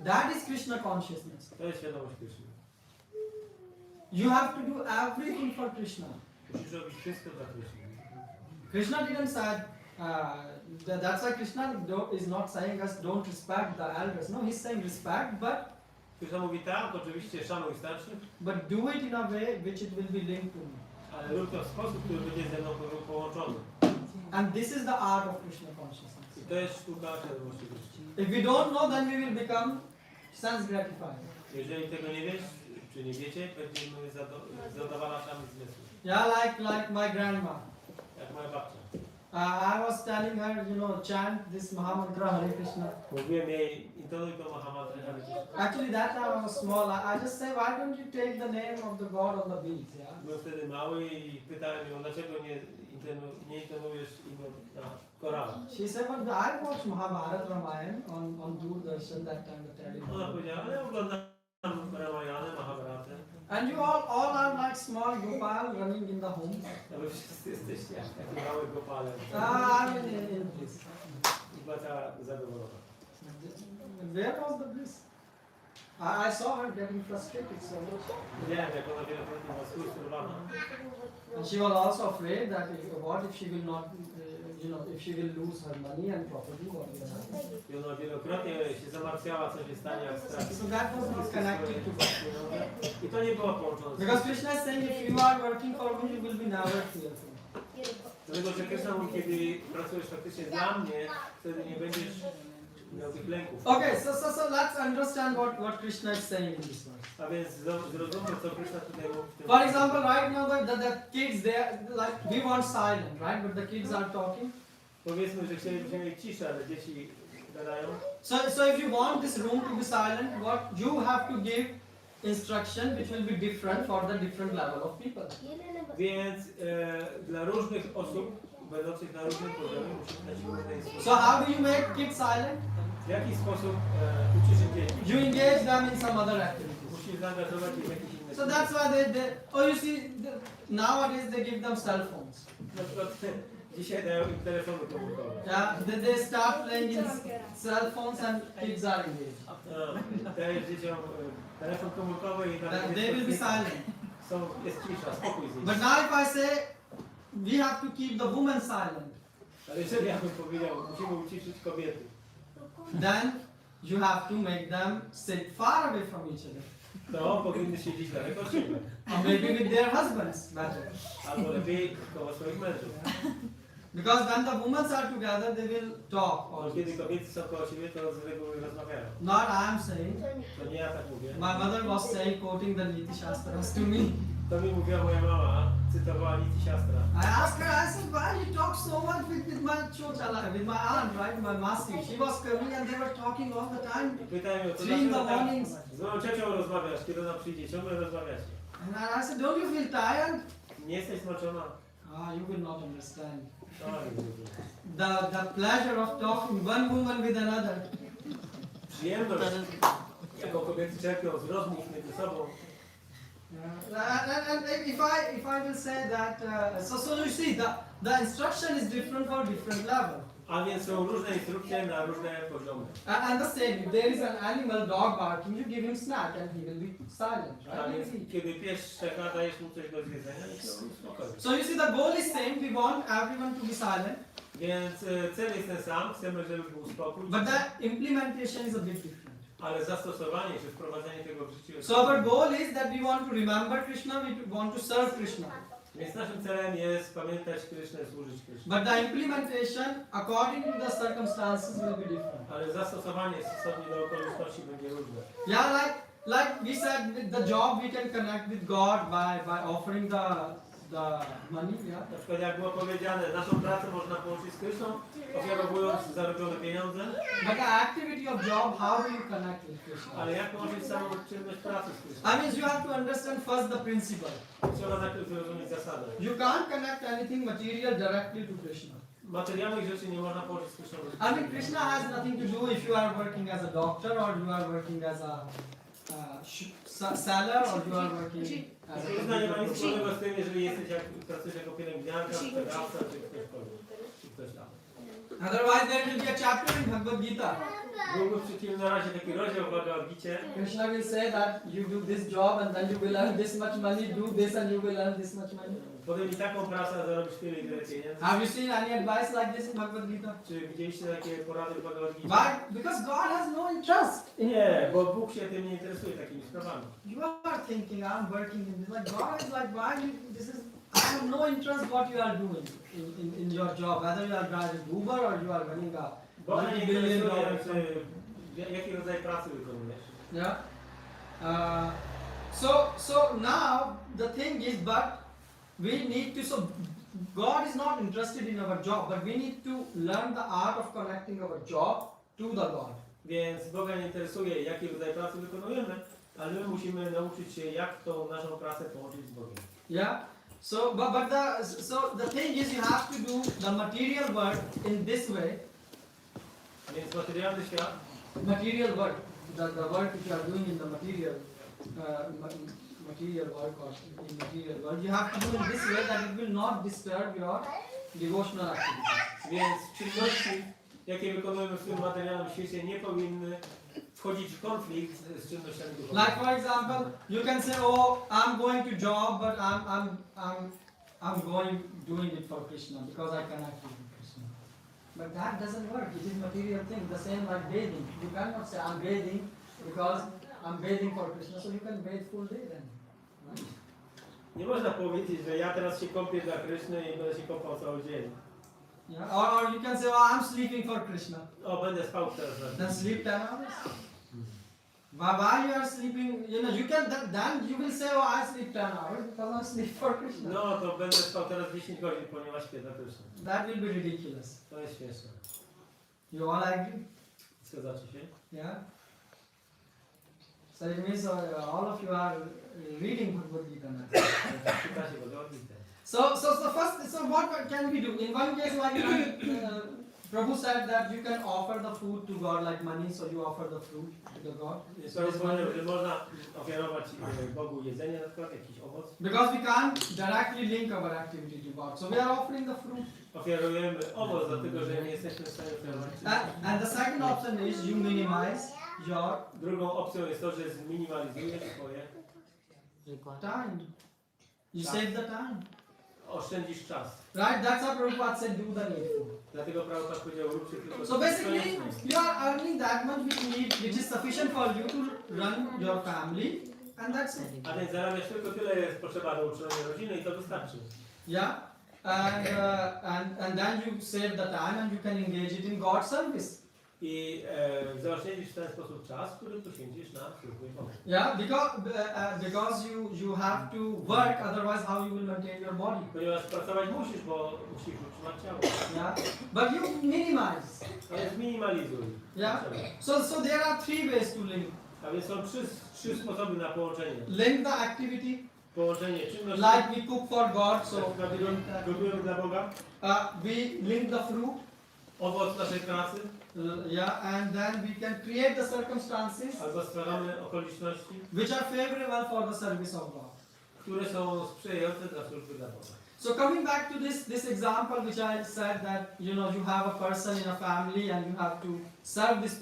That is Krishna consciousness. To jest świadomość Krishny. You have to do everything for Krishna. Musisz robić wszystko dla Krishny. Krishna didn't say, that's why Krishna is not saying us don't respect the elders. No, he's saying respect, but Krishna mówi tak, oczywiście szanuj starszych, but do it in a way which it will be linked to me. ale rób to w sposób, który będzie ze mną połączony. And this is the art of Krishna consciousness. I to jest sztuka świadomości Krishny. If we don't know, then we will become sense gratified. Jeżeli tego nie wiesz, czy nie wiecie, będziemy zadowalać zmysłów. Yeah, like my grandma. Jak moja babcia. I was telling her, chant this Mahamantra Hare Krishna. Mówiłem jej, intonuj to Mahamantra Hare Krishna. Actually, that time I was small. I just say, why don't you take the name of the God on the beads? Yeah. Byłem wtedy mały i pytałem ją, dlaczego nie intonujesz imię na Korana. She said, but I watched Mahabharata Ramayana on Doordarshan that time, the television. Ona powiedziała, ale oglądam Ramayanę, Mahabharatę. And you all are like small Gopal running in the home. A wy wszyscy jesteście jak takie małe gopale. I'm in bliss. I była cała zadowolona. Where was the bliss? I saw her getting frustrated so much. Widziałem, jak ona wielokrotnie była sfrustrowana. And she was also afraid that if she will not, if she will lose her money and property, what will happen? I ona wielokrotnie się zamartwiała, co się stanie, jak straci. So that was not connected to God. I to nie było połączone. Because Krishna is saying, if you are working for me, you will be never fearful. Dlatego, że Krishna mówi, kiedy pracujesz faktycznie dla mnie, wtedy nie będziesz miał tych lęków. Okay, so let's understand what Krishna is saying in this verse. A więc zrozummy, co Krishna tutaj mówi w tym. For example, right now the kids, we want silence, right? But the kids are talking. Powiedzmy, że chcielibyśmy mieć ciszę, ale dzieci gadają. So if you want this room to be silent, what you have to give instruction which will be different for the different level of people. Więc dla różnych osób, będących na różnym poziomie, musisz dać różne instrukcje. So how do you make kids silent? W jaki sposób uczysz dzieci? You engage them in some other activities. Musisz zaangażować ich w jakieś inne So that's why you see, nowadays they give them cell phones. Na przykład dzisiaj dają im telefony komórkowe. Yeah, they start playing in cell phones and kids are engaged. Dajesz dzieciom telefon komórkowy i They will be silent. jest cisza, spokój z nimi. But now if I say we have to keep the woman silent, Ale jeżeli ja bym powiedział, musimy uciszyć kobiety, then you have to make them sit far away from each other. to powinny siedzieć daleko od siebie. Or maybe with their husbands better. Albo lepiej koło swoich mężów. Because when the women are together, they will talk. Bo kiedy kobiety są koło siebie, to z reguły rozmawiają. Not I am saying. To nie ja tak mówię. My mother was saying, quoting the Niti Shastras to me. To mi mówiła moja mama, cytowała Niti Shastra. I asked her, I said, why you talk so much with my children, with my aunt, right, my Masi. She was coming and they were talking all the time. I pytałem ją, to 3 in the dlaczego tak mornings. z moją ciocią rozmawiasz, kiedy ona przyjdzie, ciągle rozmawiacie. And I said, don't you feel tired? Nie jesteś zmęczona? You will not understand. To nie rozumiem. The pleasure of talking one woman with another. Przyjemność, jaką kobiety czerpią z rozmów między sobą. And if I will say that, so you see, the instruction is different for different level. A więc są różne instrukcje na różne poziomy. And the same, if there is an animal, dog barking, you give him snack and he will be silent, A right? więc kiedy pies szczeka, dajesz mu coś do zjedzenia i spokojnie. So you see, the goal is same. We want everyone to be silent, Więc cel jest ten sam, chcemy, żeby był spokój, but the implementation is a bit different. ale zastosowanie czy wprowadzenie tego w życiu jest So our goal is that we want to remember Krishna, we want to serve Krishna. Więc naszym celem jest pamiętać Krysznę, służyć Krysznie. But the implementation, according to the circumstances, will be different. Ale zastosowanie stosownie do okoliczności będzie różne. Yeah, like we said, with the job we can connect with God by offering the money. Yeah. Na przykład jak było powiedziane, naszą pracę można połączyć z Kryszną, ofiarowując zarobione pieniądze. But the activity of job, how do you connect with Krishna? Ale jak połączyć samą czynność pracy z Kryszną? I mean, you have to understand first the principle. Trzeba najpierw zrozumieć zasadę. You can't connect anything material directly to Krishna. Materialnych rzeczy nie można połączyć z Kryszną. I mean, Krishna has nothing to do if you are working as a doctor or you are working as a seller or you are working as a Krishna nie ma nic wspólnego z tym, jeżeli jesteś pracujesz jako pielęgniarka, sprzedawca, czy ktośkolwiek, czy ktoś tam. Otherwise there will be a chapter in Bhagavad Gita. Byłby w przeciwnym razie taki rozdział w Bhagavad Gicie. Krishna will say that you do this job and then you will earn this much money, do this and you will earn this much money. Podejmij taką pracę, a zarobisz tyle i tyle pieniędzy. Have you seen any advice like this in Bhagavad Gita? Czy widzieliście takie porady w Bhagavad Gicie? Why? Because God has no interest. Nie, bo Bóg się tym nie interesuje takimi sprawami. You are thinking, I'm working in this. Like God is like, why you, this is, I have no interest what you are doing in your job. Whether you are driving Uber or you are running a Bo mnie nie multi-billion interesuje, dollar. jaki rodzaj pracy wykonujesz. Yeah. So now the thing is, but we need to. So God is not interested in our job, but we need to learn the art of connecting our job to the God. Więc Boga nie interesuje, jaki rodzaj pracy wykonujemy, ale my musimy nauczyć się, jak tą naszą pracę połączyć z Bogiem. Yeah. So, but the thing is, you have to do the material work in this way. Więc materialny świat, Material work, the work which you are doing in the material work or in material world, you have to do in this way that it will not disturb your devotional activities. więc czynności, jakie wykonujemy w tym materialnym świecie, nie powinny wchodzić w konflikt z czynnościami duchowymi. Like for example, you can say, "Oh, I'm going to job, but I'm going doing it for Krishna because I connect with Krishna." But that doesn't work. It is material thing. The same like bathing. You cannot say I'm bathing because I'm bathing for Krishna. So you can bathe full day then. Right? Nie można powiedzieć, że ja teraz się kąpię dla Kryszny i będę się kąpał cały dzień. Yeah. Or you can say, "Oh, I'm sleeping for Krishna." O, będę spał teraz. Then sleep 10 hours. Why you are sleeping? You know, you can then you will say, "Oh, I sleep 10 hours because I'm sleep for Krishna." No, to będę spał teraz 10 godzin, ponieważ śpię dla Kryszny. That will be ridiculous. To jest śmieszne. You all agree? Zgadzacie się? Yeah. So it means all of you are reading Bhagavad Gita now. Czytacie Bhagavad Gita. So what can we do? In one case, like Prabhu said that you can offer the food to God like money, so you offer the fruit to the God. Jest powiedział, że można ofiarować Bogu jedzenie, na przykład jakiś owoc. Because we can't directly link our activity to God, so we are offering the fruit. Ofiarujemy owoc, dlatego że nie jesteśmy w stanie ofiarować. And the second option is you minimize your Drugą opcją jest to, że zminimalizujesz swoje, time. You save the time. oszczędzisz czas. Right? That's how Prabhupada said do the needful. Dlatego Prabhupada powiedział, róbcie tylko So basically, you are earning that much which is sufficient for you to run your family, and that's it. A więc zarabiasz tylko tyle, jest potrzeba do utrzymania rodziny i to wystarczy. Yeah, and then you save the time and you can engage it in God's service. I zaoszczędzisz w ten sposób czas, który poświęcisz na służbę Bogu. Yeah, because you have to work, otherwise how you will maintain your body. Ponieważ pracować musisz, bo musisz utrzymać ciało. Yeah, but you minimize. Ale zminimalizuj. Yeah. So there are three ways to link. A więc są trzy sposoby na połączenie. Link the activity, Połączenie czynności. like we cook for God, so Gotujemy dla Boga. we link the fruit. Owoc naszej pracy. Yeah, and then we can create the circumstances Albo stwarzamy okoliczności, which are favorable for the service of God. które są sprzyjające dla służby dla Boga. So coming back to this example which I said that you have a person in a family and you have to serve this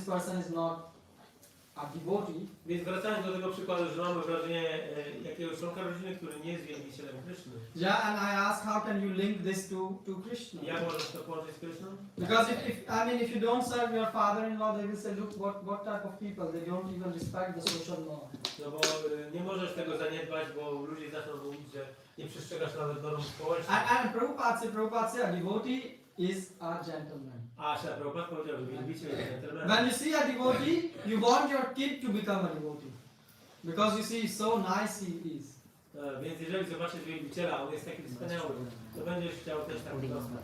person is not a devotee. Więc wracając do tego przykładu, że mamy wrażenie jakiegoś członka rodziny, który nie jest wielbicielem Kryszny. Yeah, and I ask how can you link this to Krishna? Jak możesz to połączyć z Kryszną? Because if you don't serve your father-in-law, they will say, look what type of people, they don't even respect the social norm. No bo nie możesz tego zaniedbać, bo ludzie zaczną mówić, że nie przestrzegasz nawet norm społecznych. And Prabhupada said a devotee is a gentleman. A Prabhupada powiedział, że wielbiciel jest gentleman. When you see a devotee, you want your kid to become a devotee. Because you see so nice he is. Więc jeżeli zobaczysz wielbiciela, on jest taki wspaniały, to będziesz chciał też tak wyglądać.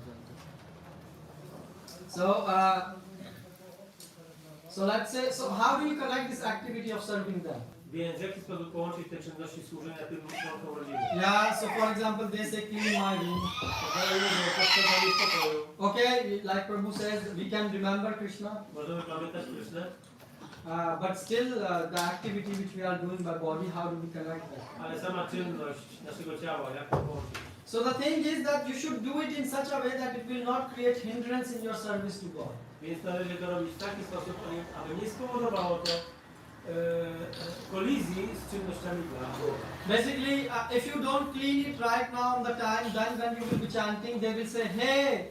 So let's say, so how do you connect this activity of serving them? Więc w jaki sposób połączyć te czynności służenia tym członkom rodziny? Yeah, so for example, they say clean my room. Okay, like Prabhu says, we can remember Krishna. Możemy pamiętać Krysznę. But still, the activity which we are doing by body, how do we connect that? Ale sama czynność naszego ciała, jak to połączyć? So the thing is that you should do it in such a way that it will not create hindrance in your service to God. Więc należy to robić w taki sposób, aby nie spowodowało to kolizji z czynnościami dla Boga. Basically, if you don't clean it right now on the time, then when you will be chanting, they will say, hey,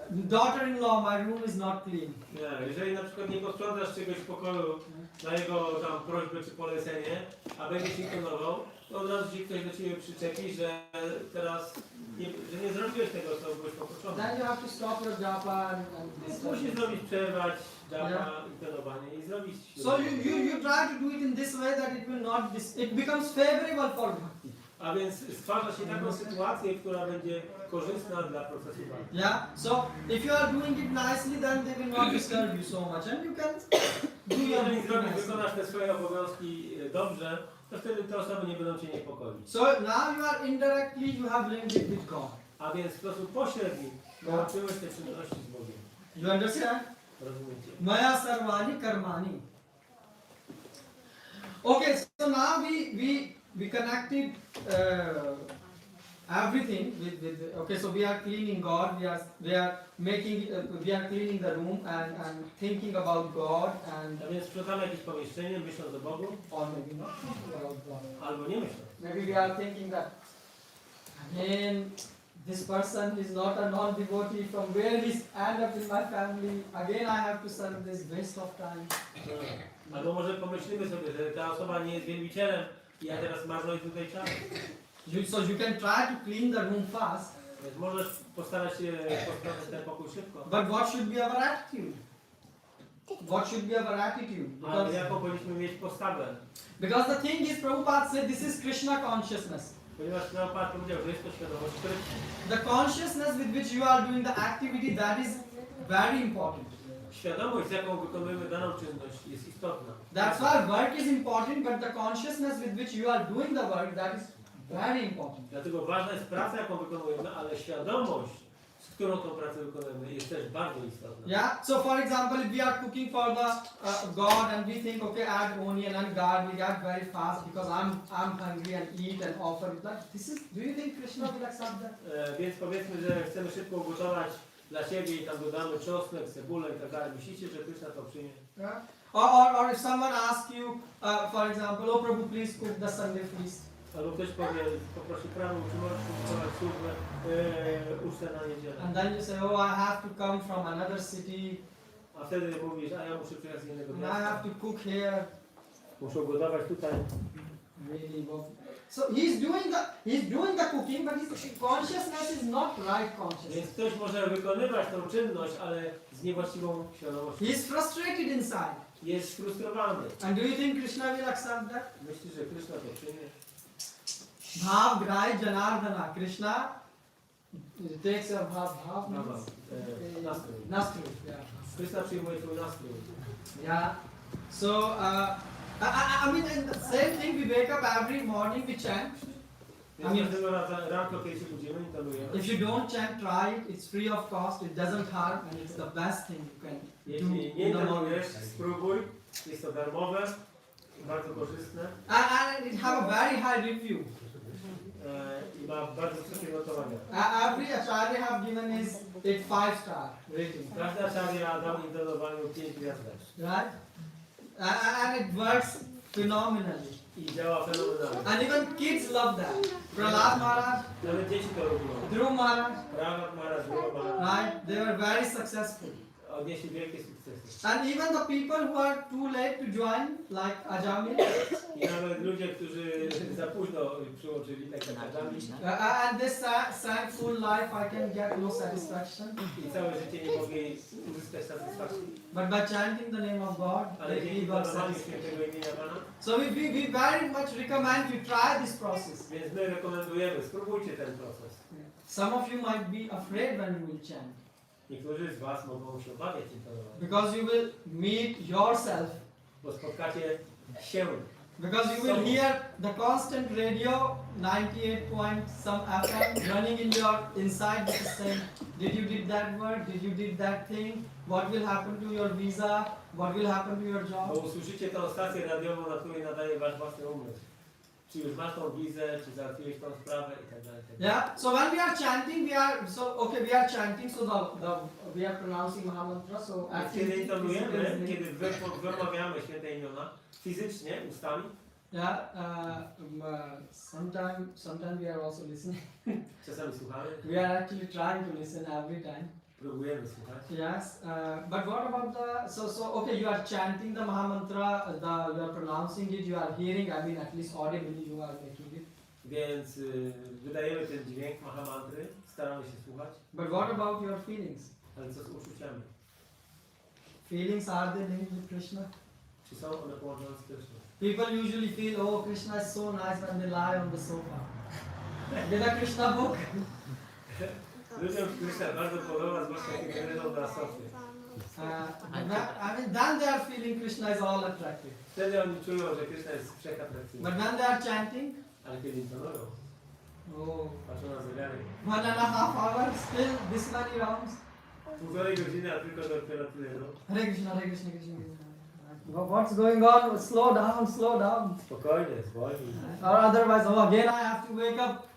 daughter-in-law, my room is not clean. Nie, jeżeli na przykład nie posprzątasz czegoś w pokoju na jego tam prośbę czy polecenie, a będziesz intonował, to od razu ci ktoś do ciebie przyczepi, że teraz że nie zrobiłeś tego, co byłeś poproszony. Then you have to stop your japa and Więc musisz zrobić, przerwać japa, intonowanie i zrobić... So you try to do it in this way that it will not, it becomes favorable for bhakti. A więc stwarza się taką sytuację, która będzie korzystna dla procesu bhakti. Yeah. So if you are doing it nicely, then they will not disturb you so much, and you can do your Jeżeli nicely. wykonasz te swoje obowiązki dobrze, to wtedy te osoby nie będą cię niepokoić. So now you are indirectly, you have linked it with God. A więc w sposób pośredni połączyłeś te czynności z Bogiem. You understand? Rozumiecie? Maya sarvani karmani. Okay, so now we connected everything with okay. So we are cleaning God. We are making we are cleaning the room and thinking about God and A więc sprzątamy jakieś pomieszczenie, myśląc o Bogu, or maybe not thinking about God. albo nie myśląc. Maybe we are thinking that again this person is not a non-devotee. From where he's end up in my family? Again I have to serve this, waste of time. Albo może pomyślimy sobie, że ta osoba nie jest wielbicielem i ja teraz marnuję tutaj czas. So you can try to clean the room fast. Więc możesz postarać się posprzątać ten pokój szybko. But what should be our attitude? What should be our attitude? Ale jaką powinniśmy mieć postawę? Because the thing is, Prabhupada said this is Krishna consciousness. Ponieważ Prabhupada powiedział, że jest to świadomość Krishna. The consciousness with which you are doing the activity, that is very important. Świadomość, z jaką wykonujemy daną czynność, jest istotna. That's why work is important, but the consciousness with which you are doing the work, that is very important. Dlatego ważna jest praca, jaką wykonujemy, ale świadomość, z którą tą pracę wykonujemy, jest też bardzo istotna. Yeah. So, for example, if we are cooking for the God and we think, okay, add onion and garlic, add very fast because I'm hungry and eat and offer it. Like this is. Do you think Krishna will accept that? Więc powiedzmy, że chcemy szybko ugotować dla siebie i tam dodamy czosnek, cebulę i tak dalej. Myślicie, że Krishna to przyjmie? Yeah. Or if someone asks you, for example, oh Prabhu, please cook the Sunday feast. Albo ktoś powie, poprosi Prabhu, czy możesz ugotować służbę ucztę na niedzielę. And then you say, oh, I have to come from another city. A wtedy mówisz, a ja muszę przyjechać z innego And I have miasta. to cook here. Muszę ugotować tutaj. Really, so he's doing the cooking, but his consciousness is not right consciousness. Więc ktoś może wykonywać tą czynność, ale z niewłaściwą świadomością. He is frustrated inside. Jest frustrowany. And do you think Krishna will accept that? Myślisz, że Krishna to przyjmie? Bhav Grai Janardana. Krishna takes your bhav means Nastrój. nastrój. Yeah. Krishna przyjmuje twój nastrój. Yeah. So I mean, and the same thing. We wake up every morning. We chant. Więc każdego ranko, kiedy się budzimy, intonujemy. If you don't chant, try it. It's free of cost. It doesn't harm, and it's the best thing you can Jeśli do nie in the morning. intonujesz, spróbuj. Jest to darmowe, bardzo korzystne And it have a very high review. I ma bardzo wysokie notowania. Every acharya have given is it 5-star rating. Każda acharya dał intonowaniu 5 gwiazdek. Right? And it works phenomenally. I działa fenomenalnie. And even kids love that. Prahlad Maharaj, Nawet dzieci to robią. Dhruv Maharaj, Pravat Maharaj, Dhruva Maharaj right? They were very successful. odnieśli wielkie sukcesy. And even the people who are too late to join, like Ajami, I nawet ludzie, którzy za późno przyłączyli, tak jak Adami, and they sang full life, I can get no satisfaction. i całe życie nie mogli uzyskać satysfakcji. But by chanting the name of God, Ale they dzięki got panowaniu satisfaction. świętego imienia Pana, So we very much recommend you try this process. więc my rekomendujemy, spróbujcie ten proces. Some of you might be afraid when you will chant, Niektórzy z Was mogą się obawiać intonowania, because you will meet yourself bo spotkacie się Because you will hear the constant radio 98 point some FM running in your inside, which is saying, did you did that work, did you did that thing, what will happen to your visa, what will happen to your Bo job. usłyszycie tą stację radiową, na której nadaje wasz własny umysł. Czy już masz tą wizę, czy załatwiłeś tą sprawę i tak dalej. Yeah. So when we are chanting, we are chanting. So we are pronouncing Mahamantra. So Kiedy intonujemy, kiedy wymawiamy święte imiona, fizycznie, ustami, yeah. Sometimes we are also listening. czasami słuchamy, We are actually trying to listen every time. próbujemy słuchać. Yes, but what about okay, you are chanting the Mahamantra, you are pronouncing it, you are hearing, I mean at least audibly you are making it. Więc wydajemy ten dźwięk Mahamantry, staramy się słuchać. But what about your feelings? Ale co z uczuciami? Feelings, are they linked with Krishna? Czy są one połączone z Krishną? People usually feel, oh, Krishna is so nice when they lie on the sofa. Get a Krishna book. Ludziom Krishna bardzo podoba, zwłaszcza kiedy leżą na sofie. Then they are feeling Krishna is all attractive. Wtedy oni czują, że Krishna jest wszechatrakcyjny. But when they are chanting, Ale kiedy intonują, patrzą na zegary. 1.5 hours, still this many rounds. 1,5 godziny, a tylko dopiero tyle. No. Hare Krishna, Hare Krishna, Krishna Krishna. What's going on? Slow down, slow down. Spokojnie, zwolnij. Or otherwise, oh, again I have to wake up.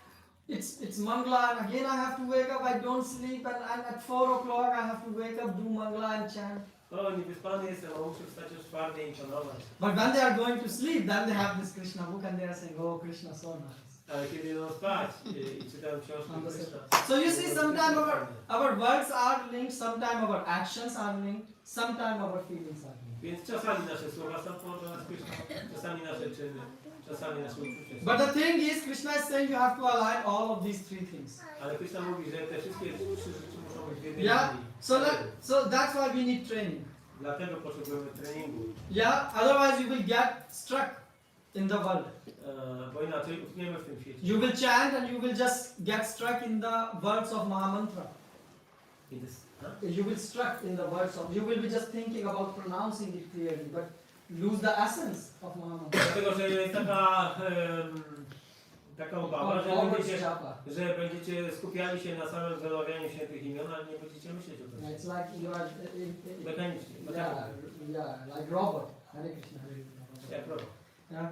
It's Mangala, and again I have to wake up. I don't sleep, and at 4 o'clock I have to wake up, do Mangala and chant. O, niewyspany jestem, a muszę wstać o 4 i intonować. But when they are going to sleep, then they have this Krishna book and they are saying, oh, Krishna so nice. Ale kiedy idą spać i czytają książkę Krishna. So you see, sometimes our words are linked, sometimes our actions are linked, sometimes our feelings are linked. Więc czasami nasze słowa są połączone z Krishną, czasami nasze czyny, czasami nasze uczucia. But the thing is, Krishna is saying you have to align all of these three things. Ale Krishna mówi, że te wszystkie 3 rzeczy muszą być w jednej Yeah. linii. So that's why we need training. Dlatego potrzebujemy treningu. Yeah. Otherwise you will get stuck in the world. Bo inaczej utkniemy w tym świecie. You will chant and you will just get stuck in the words of Mahamantra. You will struck in the words of. You will be just thinking about pronouncing it clearly, but lose the essence of Mahamantra. Dlatego, że jest taka obawa, że będziecie skupiali się na samym wymawianiu świętych imion, ale nie będziecie myśleć o tym. It's like you are Mechanicznie. yeah, like robot. Hare Krishna, Hare Krishna. Jak robot. Yeah.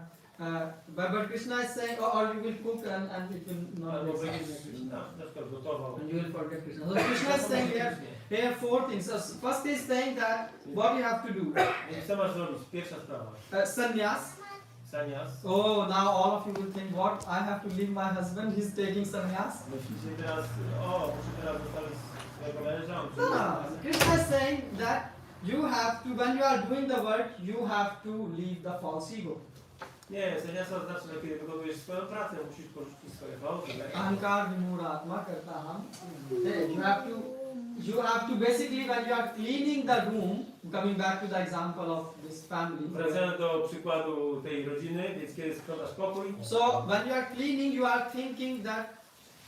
But Krishna is saying, or you will cook and it will not Albo be będziesz something like na przykład gotował. and you will forget Krishna. So Krishna is saying here 4 things. So first is saying that what you have to do. Więc co masz zrobić? Pierwsza sprawa. Sannyas. Sannyas. Oh, now all of you will think, what? I have to leave my husband. He's taking sannyas. Myślicie teraz, muszę teraz zostawić swojego męża. No. Krishna is saying that you have to, when you are doing the work, you have to leave the false ego. Nie, sannyasa znaczy, że kiedy wykonujesz swoją pracę, musisz porzucić swoje fałsy. Ahankar vimuratma kartaham. You have to basically, when you are cleaning the room, coming back to the example of this family. Wracając do przykładu tej rodziny, więc kiedy sprzątasz pokój. So when you are cleaning, you are thinking that,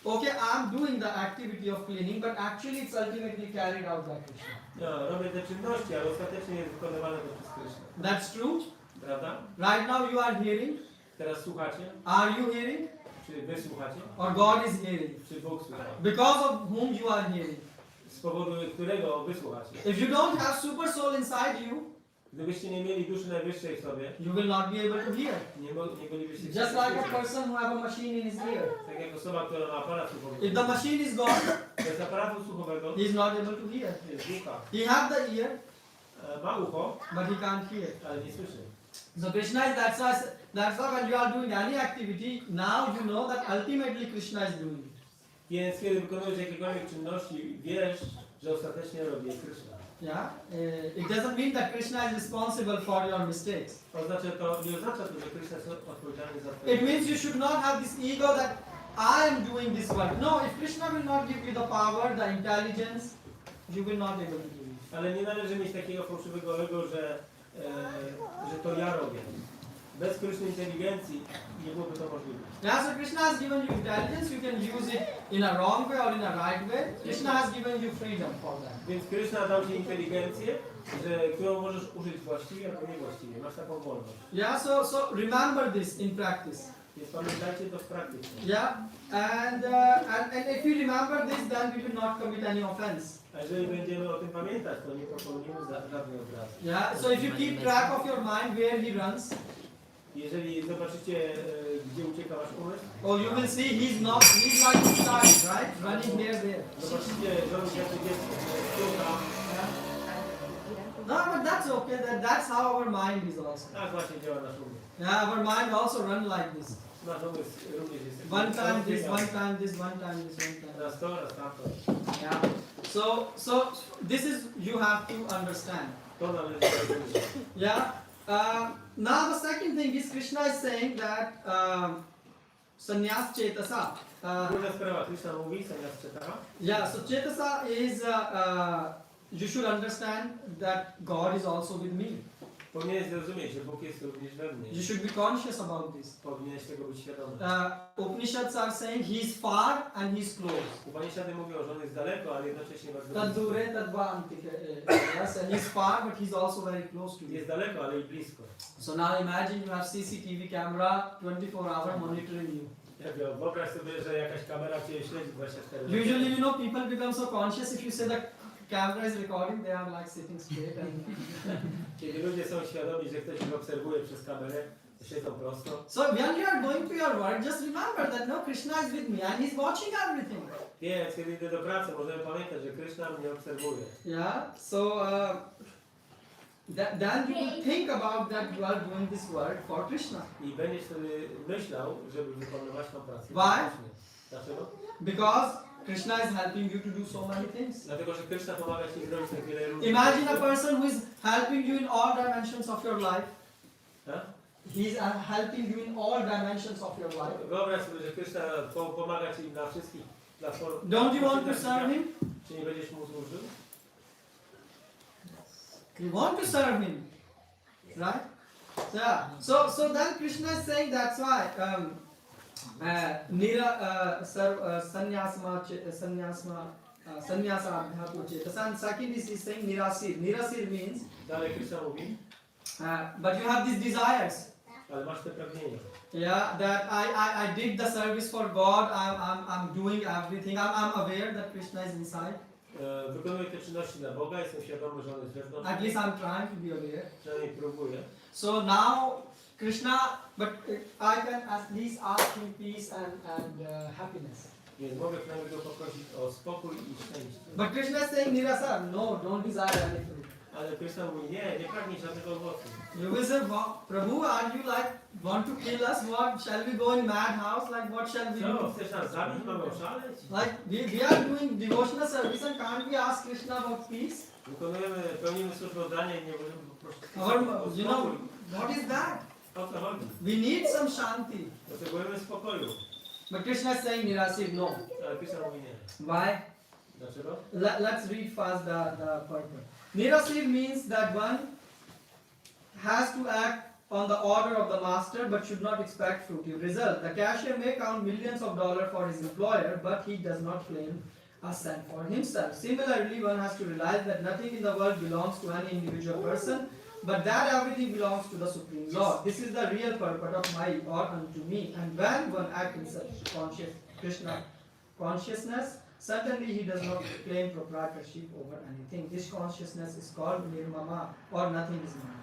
okay, I'm doing the activity of cleaning, but actually it's ultimately carried out by Krishna. No, robię te czynności, ale ostatecznie jest wykonywane to przez Krishna. That's true. Prawda? Right now you are hearing. Teraz słuchacie? Are you hearing? Czy wy słuchacie? Or God is hearing? Czy Bóg słucha? Because of whom you are hearing? Z powodu którego wy słuchacie? If you don't have super soul inside you, Gdybyście nie mieli duszy najwyższej w sobie, you will not be able to hear. nie bylibyście Just like a person who have a machine in his ear. tak jak osoba, która ma aparat słuchowy. If the machine is gone, Bez aparatu słuchowego he is not able to hear. jest słucha. He have the ear, Ma ucho, but he can't hear. ale nie słyszy. So Krishna is that's why when you are doing any activity, now you know that ultimately Krishna is doing it. Więc kiedy wykonujesz jakiekolwiek czynności, wiesz, że ostatecznie robi je Krishna. Yeah, it doesn't mean that Krishna is responsible for your mistakes. Nie oznacza to, że Krishna jest odpowiedzialny za twoje. It means you should not have this ego that I am doing this work. No, if Krishna will not give you the power, the intelligence, you will not be able to do it. Ale nie należy mieć takiego fałszywego ego, że to ja robię. Bez Kryszny inteligencji nie byłoby to możliwe. Yeah, so Krishna has given you intelligence, you can use it in a wrong way or in a right way. Krishna has given you freedom for that. Więc Kryszna dał ci inteligencję, którą możesz użyć właściwie albo niewłaściwie. Masz taką wolność. Yeah, so remember this in practice. Więc pamiętajcie to w praktyce. Yeah, and if you remember this, then we will not commit any offense. A jeżeli będziemy o tym pamiętać, to nie popełnimy żadnej obrazy. Yeah, so if you keep track of your mind where he runs, Jeżeli zobaczycie, gdzie ucieka wasz umysł, oh, you will see he's like this child, right? Running here, there. zobaczycie, że on jak dziecko, No, but that's okay. That's how our mind is also. tak właśnie działa nasz umysł. Yeah, our mind also run like this. Nasz umysł również jest One time this, one time this, one time this, one time. raz to, raz tamto. Yeah. So this is you have to understand. To należy zrozumieć. Yeah. Now the second thing is Krishna is saying that sannyas chetasa. Druga sprawa, Krishna mówi, sannyas chetasa. Yeah. So chetasa is you should understand that God is also with me. Powinieneś zrozumieć, że Bóg jest również we mnie. You should be conscious about this. Powinieneś tego być świadomy. Upanishads are saying he is far and he is close. Upanishady mówią, że on jest daleko, ale jednocześnie bardzo Tad blisko. dure tad vantika. Yes, and he is far, but he is also very close to you. Jest daleko, ale i blisko. So now imagine you have CCTV camera 24-hour monitoring you. Wyobraź sobie, że jakaś kamera cię śledzi 24 godziny. Usually, you know, people become so conscious if you say the camera is recording, they are like sitting straight and Kiedy ludzie są świadomi, że ktoś ich obserwuje przez kamerę, to siedzą prosto. so when you are going to your work, just remember that no, Krishna is with me and he's watching everything. Więc kiedy idę do pracy, możemy pamiętać, że Krishna mnie obserwuje. Yeah. So then you will think about that you are doing this work for Krishna. I będziesz wtedy myślał, żeby wykonywać tą pracę. Why? Dlaczego? Because Krishna is helping you to do so many things. Dlatego, że Krishna pomaga ci zrobić tak wiele różnych Imagine a person who is helping you in all dimensions of your life. Tak? He is helping you in all dimensions of your life. Wyobraź sobie, że Krishna pomaga ci na wszystkich platformach. Don't you want to serve him? Czy nie będziesz mu służył? You want to serve him, right? Yeah. So then Krishna is saying that's why sannyasa abhyapucheta. And second is he's saying nirasir. Nirasir means Dalej Krishna mówi, but you have these desires. ale masz te pragnienia. Yeah, that I did the service for God. I'm doing everything. I'm aware that Krishna is inside. Wykonuję te czynności dla Boga, jestem świadomy, że On jest wewnątrz. At least I'm trying to be aware. Przynajmniej próbuję. So now Krishna, but I can at least ask him peace and happiness. Więc mogę przynajmniej go poprosić o spokój i szczęście. But Krishna is saying nirasa, no, don't desire anything. Ale Krishna mówi, nie pragnij żadnego owocu. You will say, Prabhu, are you like want to kill us? What shall we go in madhouse? Like what shall we Co, do? chcesz nas zabić? Mamy oszaleć? Like we are doing devotional service and can't we ask Krishna about peace? Pełnimy służbę oddania i nie możemy poprosić Or, o you know, spokój. what is that? O co chodzi? We need some shanti. Potrzebujemy spokoju. But Krishna is saying nirasir, no. Ale Krishna mówi nie. Why? Dlaczego? Let's read first the purport. Nirasir means that one has to act on the order of the master but should not expect fruitive result. The cashier may count millions of dollars for his employer, but he does not claim a cent for himself. Similarly, one has to realize that nothing in the world belongs to any individual person, but that everything belongs to the Supreme Lord. This is the real purport of my or unto me. And when one acts in such Krishna consciousness, certainly he does not claim proprietorship over anything. This consciousness is called nirmama, or nothing is mine.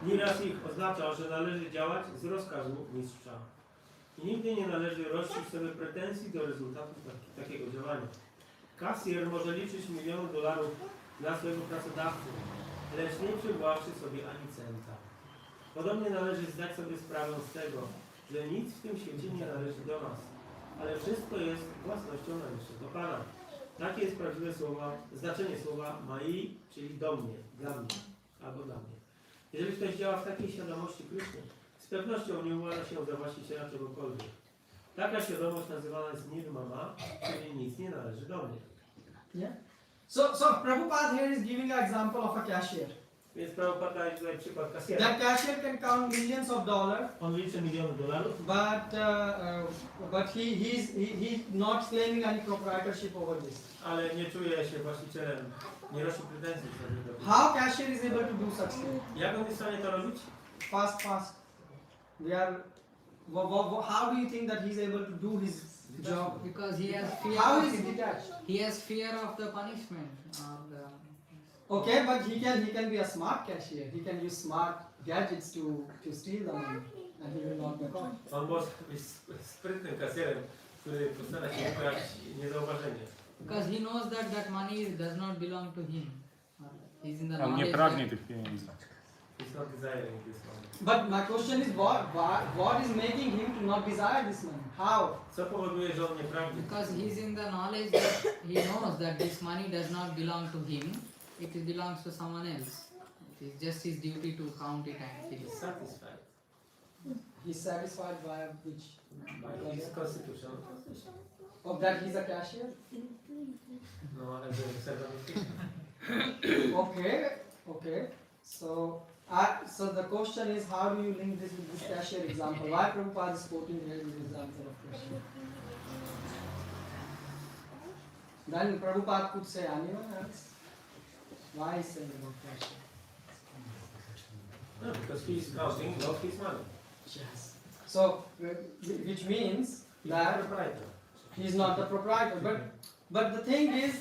Nirasik oznacza, że należy działać z rozkazu mistrza. I nigdy nie należy rościć sobie pretensji do rezultatów takiego działania. Kasjer może liczyć miliony dolarów dla swojego pracodawcy, lecz nie przywłaszczy sobie ani centa. Podobnie należy zdać sobie sprawę z tego, że nic w tym świecie nie należy do nas, ale wszystko jest własnością najwyższego Pana. Takie jest prawdziwe znaczenie słowa mai, czyli do mnie, dla mnie, albo dla mnie. Jeżeli ktoś działa w takiej świadomości Kryszny, z pewnością nie uważa się za właściciela czegokolwiek. Taka świadomość nazywana jest nirmama, czyli nic nie należy do mnie. Yeah. So Prabhupada here is giving an example of a cashier. Więc Prabhupada daje tutaj przykład kasiera. That cashier can count millions of dollars, On liczy miliony dolarów, but he's not claiming any proprietorship over this. ale nie czuje się właścicielem, nie rości pretensji do tego. How cashier is able to do such thing? Jak on jest w stanie to robić? Fast. How do you think that he's able to do his job? Because he has fear. How of, is he detached? he has fear of the punishment. Or the, Okay, but he can be a smart cashier. He can use smart gadgets to steal the money, and he will not be caught. On może być sprytnym kasjerem, który postara się ukraść niezauważenie. because he knows that that money does not belong to him. He's in the On nie knowledge pragnie that- tych pieniędzy. He's not desiring this money. But my question is, what is making him to not desire this money? How? Co powoduje, że on nie pragnie? Because he's in the knowledge that he knows that this money does not belong to him, it belongs to someone else. It is just his duty to count it and fill He's it. satisfied He's satisfied by which? by his constitutional position. Of that he's a cashier? No, ale że serwant. Okay. So the question is, how do you link this with this cashier example? Why Prabhupada is quoting here this example of cashier? Then Prabhupada could say anyone else. Why is saying about cashier? No, because he's counting not his money. Yes. So which means He's the that proprietor. he's not the proprietor. But the thing is,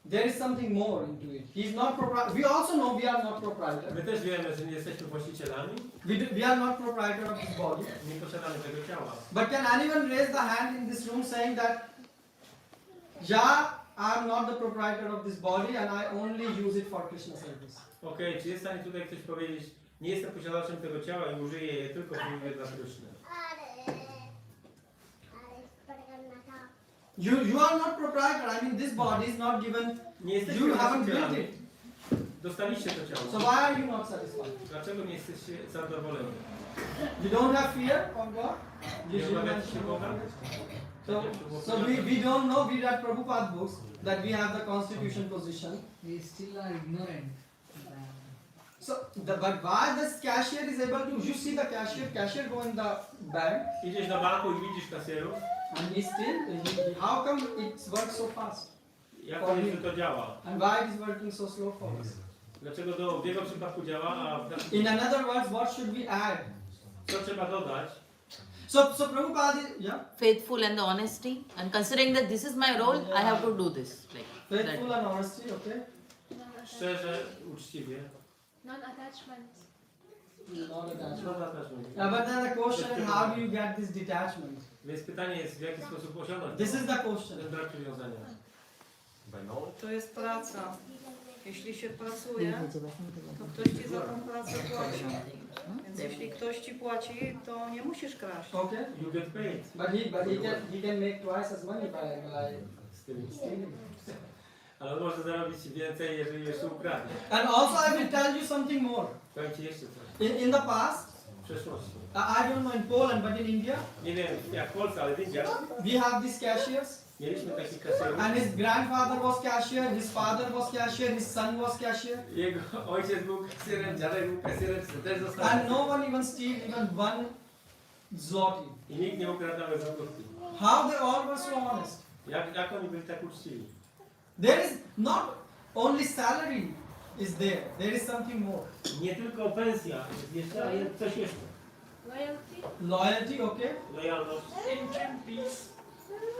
there is something more into it. He's not proprietor. We also know we are not proprietor. My też wiemy, że nie jesteśmy właścicielami, We are not proprietor of this body. nie posiadamy tego ciała. But can anyone raise the hand in this room saying that, yeah, I'm not the proprietor of this body and I only use it for Krishna service? Okej, czy jest w stanie tutaj ktoś powiedzieć, nie jestem posiadaczem tego ciała i użyję je tylko dla Kryszny? You are not proprietor. I mean, this body is not given. Nie jesteśmy You haven't built właścicielami. it. Dostaliście to So ciało. why are you not satisfied? Dlaczego nie jesteście zadowoleni? You don't have fear of God? Nie obawiacie się Boga? So we don't know. We read Prabhupada books that we have the constitution position. We still are ignorant. But why this cashier is able to? You see the cashier go in the bank. Idziesz do banku i widzisz kasjerów. And how come it works so fast? Jak to jest, że to działa? And why it is working so slow for us? Dlaczego w jego przypadku działa, a w naszym... In another words, what should we add? Co trzeba dodać? So Prabhupada, yeah, Faithful and the honesty, and considering that this is my role, I have to do this. Like faithful and honesty, okay? Szczerze, uczciwie. Non-attachment. Not attachment. No na też mówię. Yeah, but then the question is, how do you get this detachment? Więc pytanie jest, w jaki sposób osiągnąć This is the question. ten brak przywiązania. To jest praca. Jeśli się pracuje, to ktoś ci za tą pracę płaci. Więc jeśli ktoś ci płaci, to nie musisz kraść. Okay? You get paid. But he can make twice as money by Z tym. stealing. Ale on może zarobić więcej, jeżeli jeszcze ukradnie. And also I will tell you something more. Powiem Ci jeszcze coś. In the past, W przeszłości. I don't know in Poland, but in India, Nie wiem jak w Polsce, ale w Indiach we have these cashiers. mieliśmy takich kasjerów. And his grandfather was cashier, his father was cashier, his son was cashier. Jego ojciec był kasjerem, dziadek był kasjerem, też został. And no one even steal even one zloty. I nikt nie ukradł nawet złotówki. How they all were so honest. Jak oni byli tak uczciwi? There is not only salary is there is something more. Nie tylko pensja, jest jeszcze, ale coś jeszcze. Loyalty. Loyalty, okay? Lojalność. Interim peace.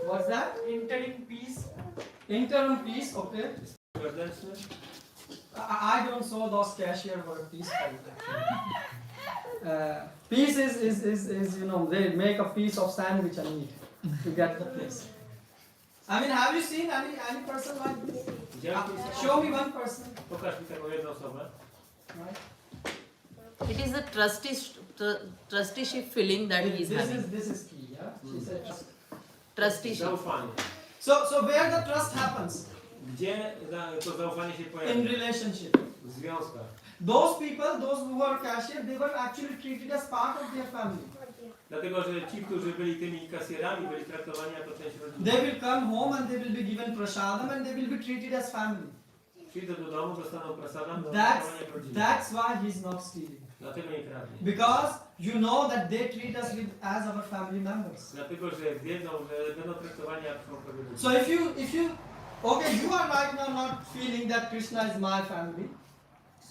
What's that? Interim peace. Interim peace, okay? Wewnętrzny. I don't saw those cashier were peaceful. Peace is you know, they make a piece of sandwich and eat to get the peace. I mean, have you seen any person like this? Show me one person. Pokaż mi taką jedną osobę. Right? it is the trusteeship feeling that he is having. This is key, yeah? She said trust. Trusteeship. Zaufanie. So where the trust happens? Gdzie to zaufanie się In pojawia? relationship. W związkach. Those people, those who were cashier, they were actually treated as part of their family. Dlatego, że ci, którzy byli tymi kasjerami, byli traktowani jako część rodziny. They will come home and they will be given prasadam and they will be treated as family. Przyjdę do domu, dostaną prasadam do That's, wychowania jak rodziny. that's why he's not stealing. Dlatego nie kradnie. Because you know that they treat us as our family members. Dlatego, że wiedzą, że będą traktowani jak członkowie rodziny. So okay, you are right now not feeling that Krishna is my family,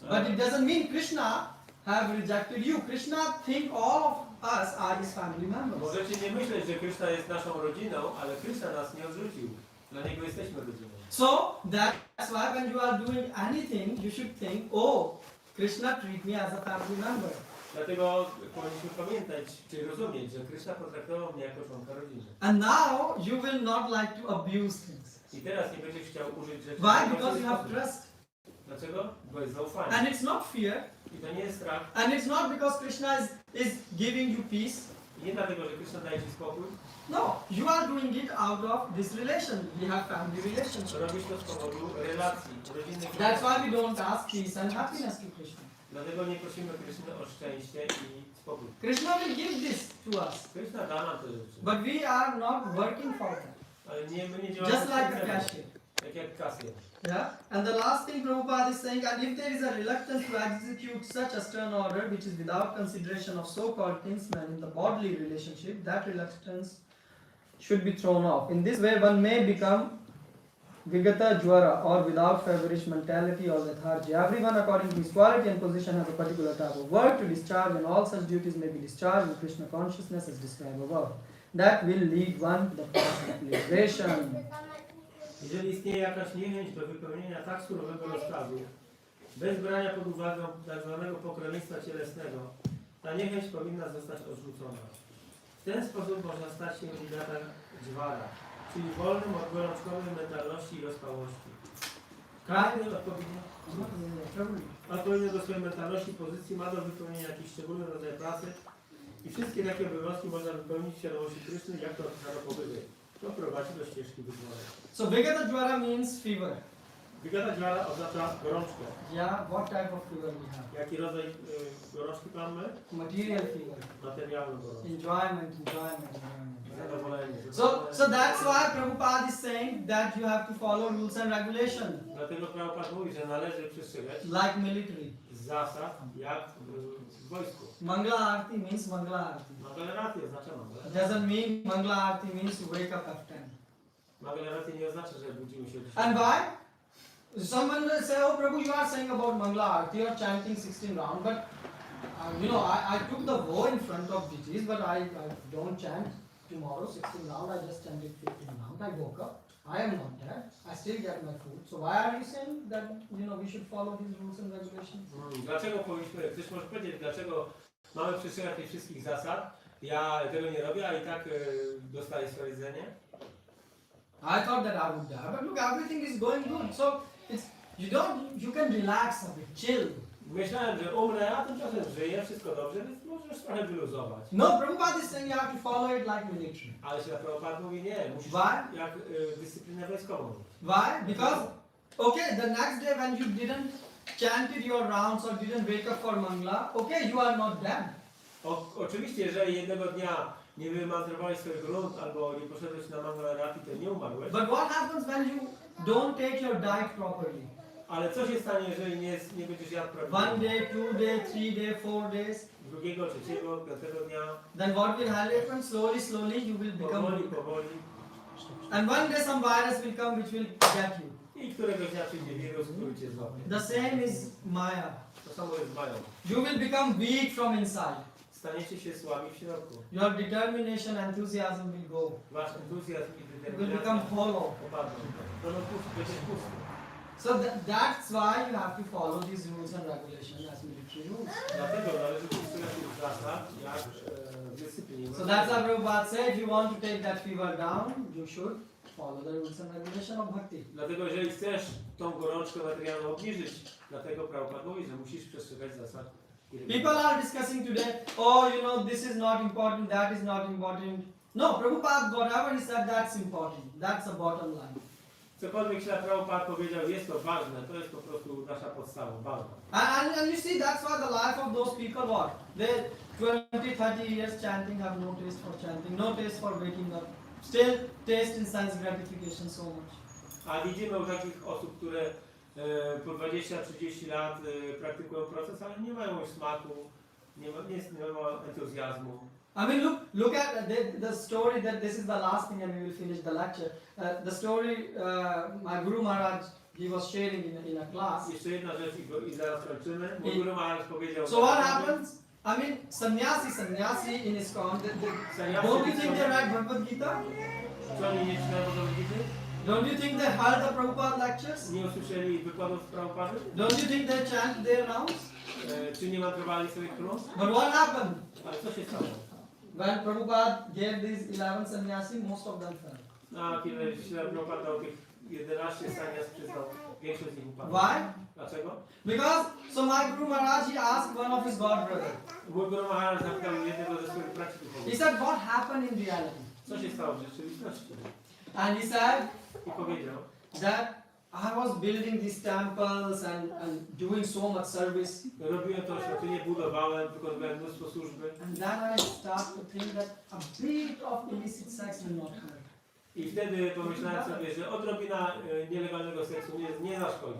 but it doesn't mean Krishna have rejected you. Krishna think all of us are his family members. Możecie nie myśleć, że Krishna jest naszą rodziną, ale Krishna nas nie odrzucił. Dla Niego jesteśmy rodziną. So that's why when you are doing anything, you should think, oh, Krishna treat me as a family member. Dlatego powinniśmy pamiętać, czy rozumieć, że Krishna potraktował mnie jako członka rodziny. And now you will not like to abuse things. I teraz nie będziesz chciał użyć rzeczy. Why? Because you have trust. Dlaczego? Bo jest zaufanie. And it's not fear. I to nie jest strach. And it's not because Krishna is giving you peace. I nie dlatego, że Krishna daje ci spokój. No, you are doing it out of this relation. We have family relationship. Robisz to z powodu relacji rodzinnych. That's why we don't ask peace and happiness to Krishna. Dlatego nie prosimy Krishny o szczęście i spokój. Krishna will give this to us. Krishna da nam te rzeczy. But we are not working for that. Ale my nie działamy Just like a cashier. tak jak kasjer. Yeah. And the last thing Prabhupada is saying, and if there is a reluctance to execute such a stern order which is without consideration of so-called kinsmen in the bodily relationship, that reluctance should be thrown off. In this way one may become Vigata Jwara, or without feverish mentality or lethargy. Everyone according to his quality and position has a particular type of work to discharge, and all such duties may be discharged in Krishna consciousness as described above. That will lead one to the path of liberation. Jeżeli istnieje jakaś niechęć do wypełnienia tak surowego rozkazu, bez brania pod uwagę tzw. pokrewieństwa cielesnego, ta niechęć powinna zostać odrzucona. W ten sposób można stać się Vigata Jwara, czyli wolnym od gorączkowej mentalności i ospałości. Każdy odpowiednio do swojej mentalności pozycji ma do wypełnienia jakiś szczególny rodzaj pracy i wszystkie takie obowiązki można wypełnić w świadomości Kryszny, jak to opisano powyżej. To prowadzi do ścieżki wyzwolenia. So Vigata Jwara means fever. Vigata Jwara oznacza gorączkę. Yeah, what type of fever we have? Jaki rodzaj gorączki mamy? Material fever. Materialną gorączkę. Enjoyment. Zadowolenie. So that's why Prabhupada is saying that you have to follow rules and regulations, Dlatego Prabhupada mówi, że należy przestrzegać like military. zasad jak w wojsku. Mangala Arati means Mangala Arati. Mangalarati oznacza It Mangalarati. doesn't mean Mangala Arati means to wake up at 10. Mangalarati nie oznacza, że budzimy się o 10. And why? Someone will say, oh Prabhu, you are saying about Mangala Arati, you are chanting 16 rounds, but I took the vow in front of Gity's, but I don't chant tomorrow 16 rounds, I just chanted 15 rounds. I woke up, I am not dead, I still get my food. So why are you saying that we should follow these rules and regulations? Dlaczego powinniśmy, ktoś może powiedzieć, dlaczego mamy przestrzegać tych wszystkich zasad? Ja tego nie robię, a i tak dostaję swoje jedzenie. I thought that I would die, but look, everything is going good. So you can relax a bit, chill. Myślałem, że umrę, a tymczasem żyję, wszystko dobrze, więc możesz trochę wyluzować. No, Prabhupada is saying you have to follow it like military. Ale się Prabhupada mówi, nie, musisz Why? jak dyscyplinę wojskową. Why? Because, okay, the next day when you didn't chanted your rounds or didn't wake up for Mangala, okay, you are not dead. Oczywiście, jeżeli jednego dnia nie wymandrowałeś swojego ląd albo nie poszedłeś na Mangalarati, to nie umarłeś. But what happens when you don't take your diet properly? Ale co się stanie, jeżeli nie będziesz jadł prawidłowo? 1 day, 2 day, 3 day, 4 days. Drugiego, trzeciego, piątego dnia. Then what will happen? Slowly you will become weak. Powoli. And one day some virus will come which will get you. I któregoś dnia przyjdzie wirus, który cię złapie. The same is Maya. To samo jest z Mają. You will become weak from inside. Staniecie się słabi w środku. Your determination, enthusiasm will go. Wasz entuzjazm i You will become determinacja hollow. opadną. Będziesz pusty. So that's why you have to follow these rules and regulations as military rules. Dlatego należy przestrzegać tych zasad jak dyscypliny. So that's why Prabhupada said, if you want to take that fever down, you should follow the rules and regulations of bhakti. Dlatego jeżeli chcesz tą gorączkę materialną obniżyć, dlatego Prabhupada mówi, że musisz przestrzegać zasad. People are discussing today, oh, this is not important, that is not important. No, Prabhupada, whatever he said, that's important. That's the bottom line. Cokolwiek się Prabhupada powiedział, jest to ważne, to jest po prostu nasza podstawa, ważna. And you see, that's why the life of those people, what? They 20, 30 years chanting, have no taste for chanting, no taste for waking up. Still taste in sense gratification so much. A widzimy u takich osób, które po 20-30 lat praktykują proces, ale nie mają już smaku, nie ma entuzjazmu. I mean, look at the story that this is the last thing and we will finish the lecture. The story my Guru Maharaj, he was sharing in a class. Jeszcze jedna rzecz i zaraz kończymy. Mój Guru Maharaj powiedział... So what happens? I mean, sannyasi in ISKCON, don't you think they read Bhagavad Gita? Czy oni nie czytają Bhagavad Gita? Don't you think they heard the Prabhupada lectures? Nie usłyszeli wykładów z Prabhupady? Don't you think they chanted their names? Czy nie mantrowali swoich królów? But what happened? Ale co się stało? When Prabhupada gave these 11 sannyasi, most of them fell. No, kiedy Prabhupada dał tych 11 sannyas przyznał, większość z nich upadła. Why? Dlaczego? Because, so my Guru Maharaj, he asked one of his god brother. Mój Guru Maharaj zapytał jednego ze swoich braci He duchowych. said, what happened in reality? Co się stało w rzeczywistości? And he said I powiedział, that I was building these temples and doing so much service. robiłem to świątynię, budowałem, wykonywałem mnóstwo służby. And then I start to think that a bit of illicit sex will not hurt. I wtedy pomyślałem sobie, że odrobina nielegalnego seksu nie zaszkodzi.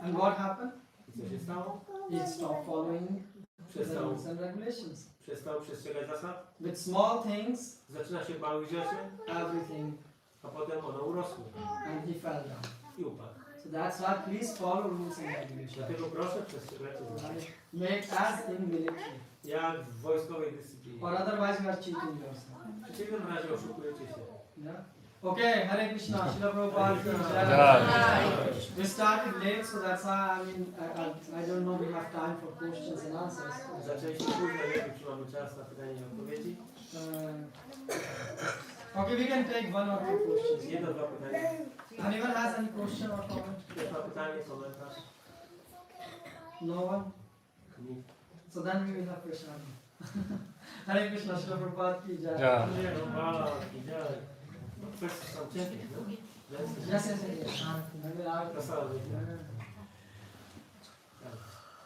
And what happened? I co się stało? He stopped following the Przestał, rules and regulations. przestał przestrzegać zasad. With small things, Zaczyna się małych rzeczy, everything, a potem one urosły and he fell down. i upadł. So that's why please follow rules and regulations. Dlatego proszę przestrzegać zasad. Right? Make as in military. Jak w wojskowej dyscyplinie. Or otherwise you are cheating yourself. W przeciwnym razie oszukujecie się. Yeah? Okay, Hare Krishna, Srila Prabhupada ki jai. Jai. We started late, so that's why I don't know we have time for questions and answers. Zaczęliśmy późno, nie wiem, czy mamy czas na pytania i odpowiedzi. Okay, we can take one or two questions. Jedno, dwa pytania. Anyone has any question or comment? Ktoś ma pytanie, komentarz? No one? Nikt. So then we will have Krishna. Hare Krishna, Srila Prabhupada ki jai. Ja. Nie, no, mala, widziałem. No, kwestie są ciężkie, no? Yes, yes, yes. I will ask. Zasady.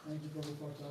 Thank you, Prabhupada.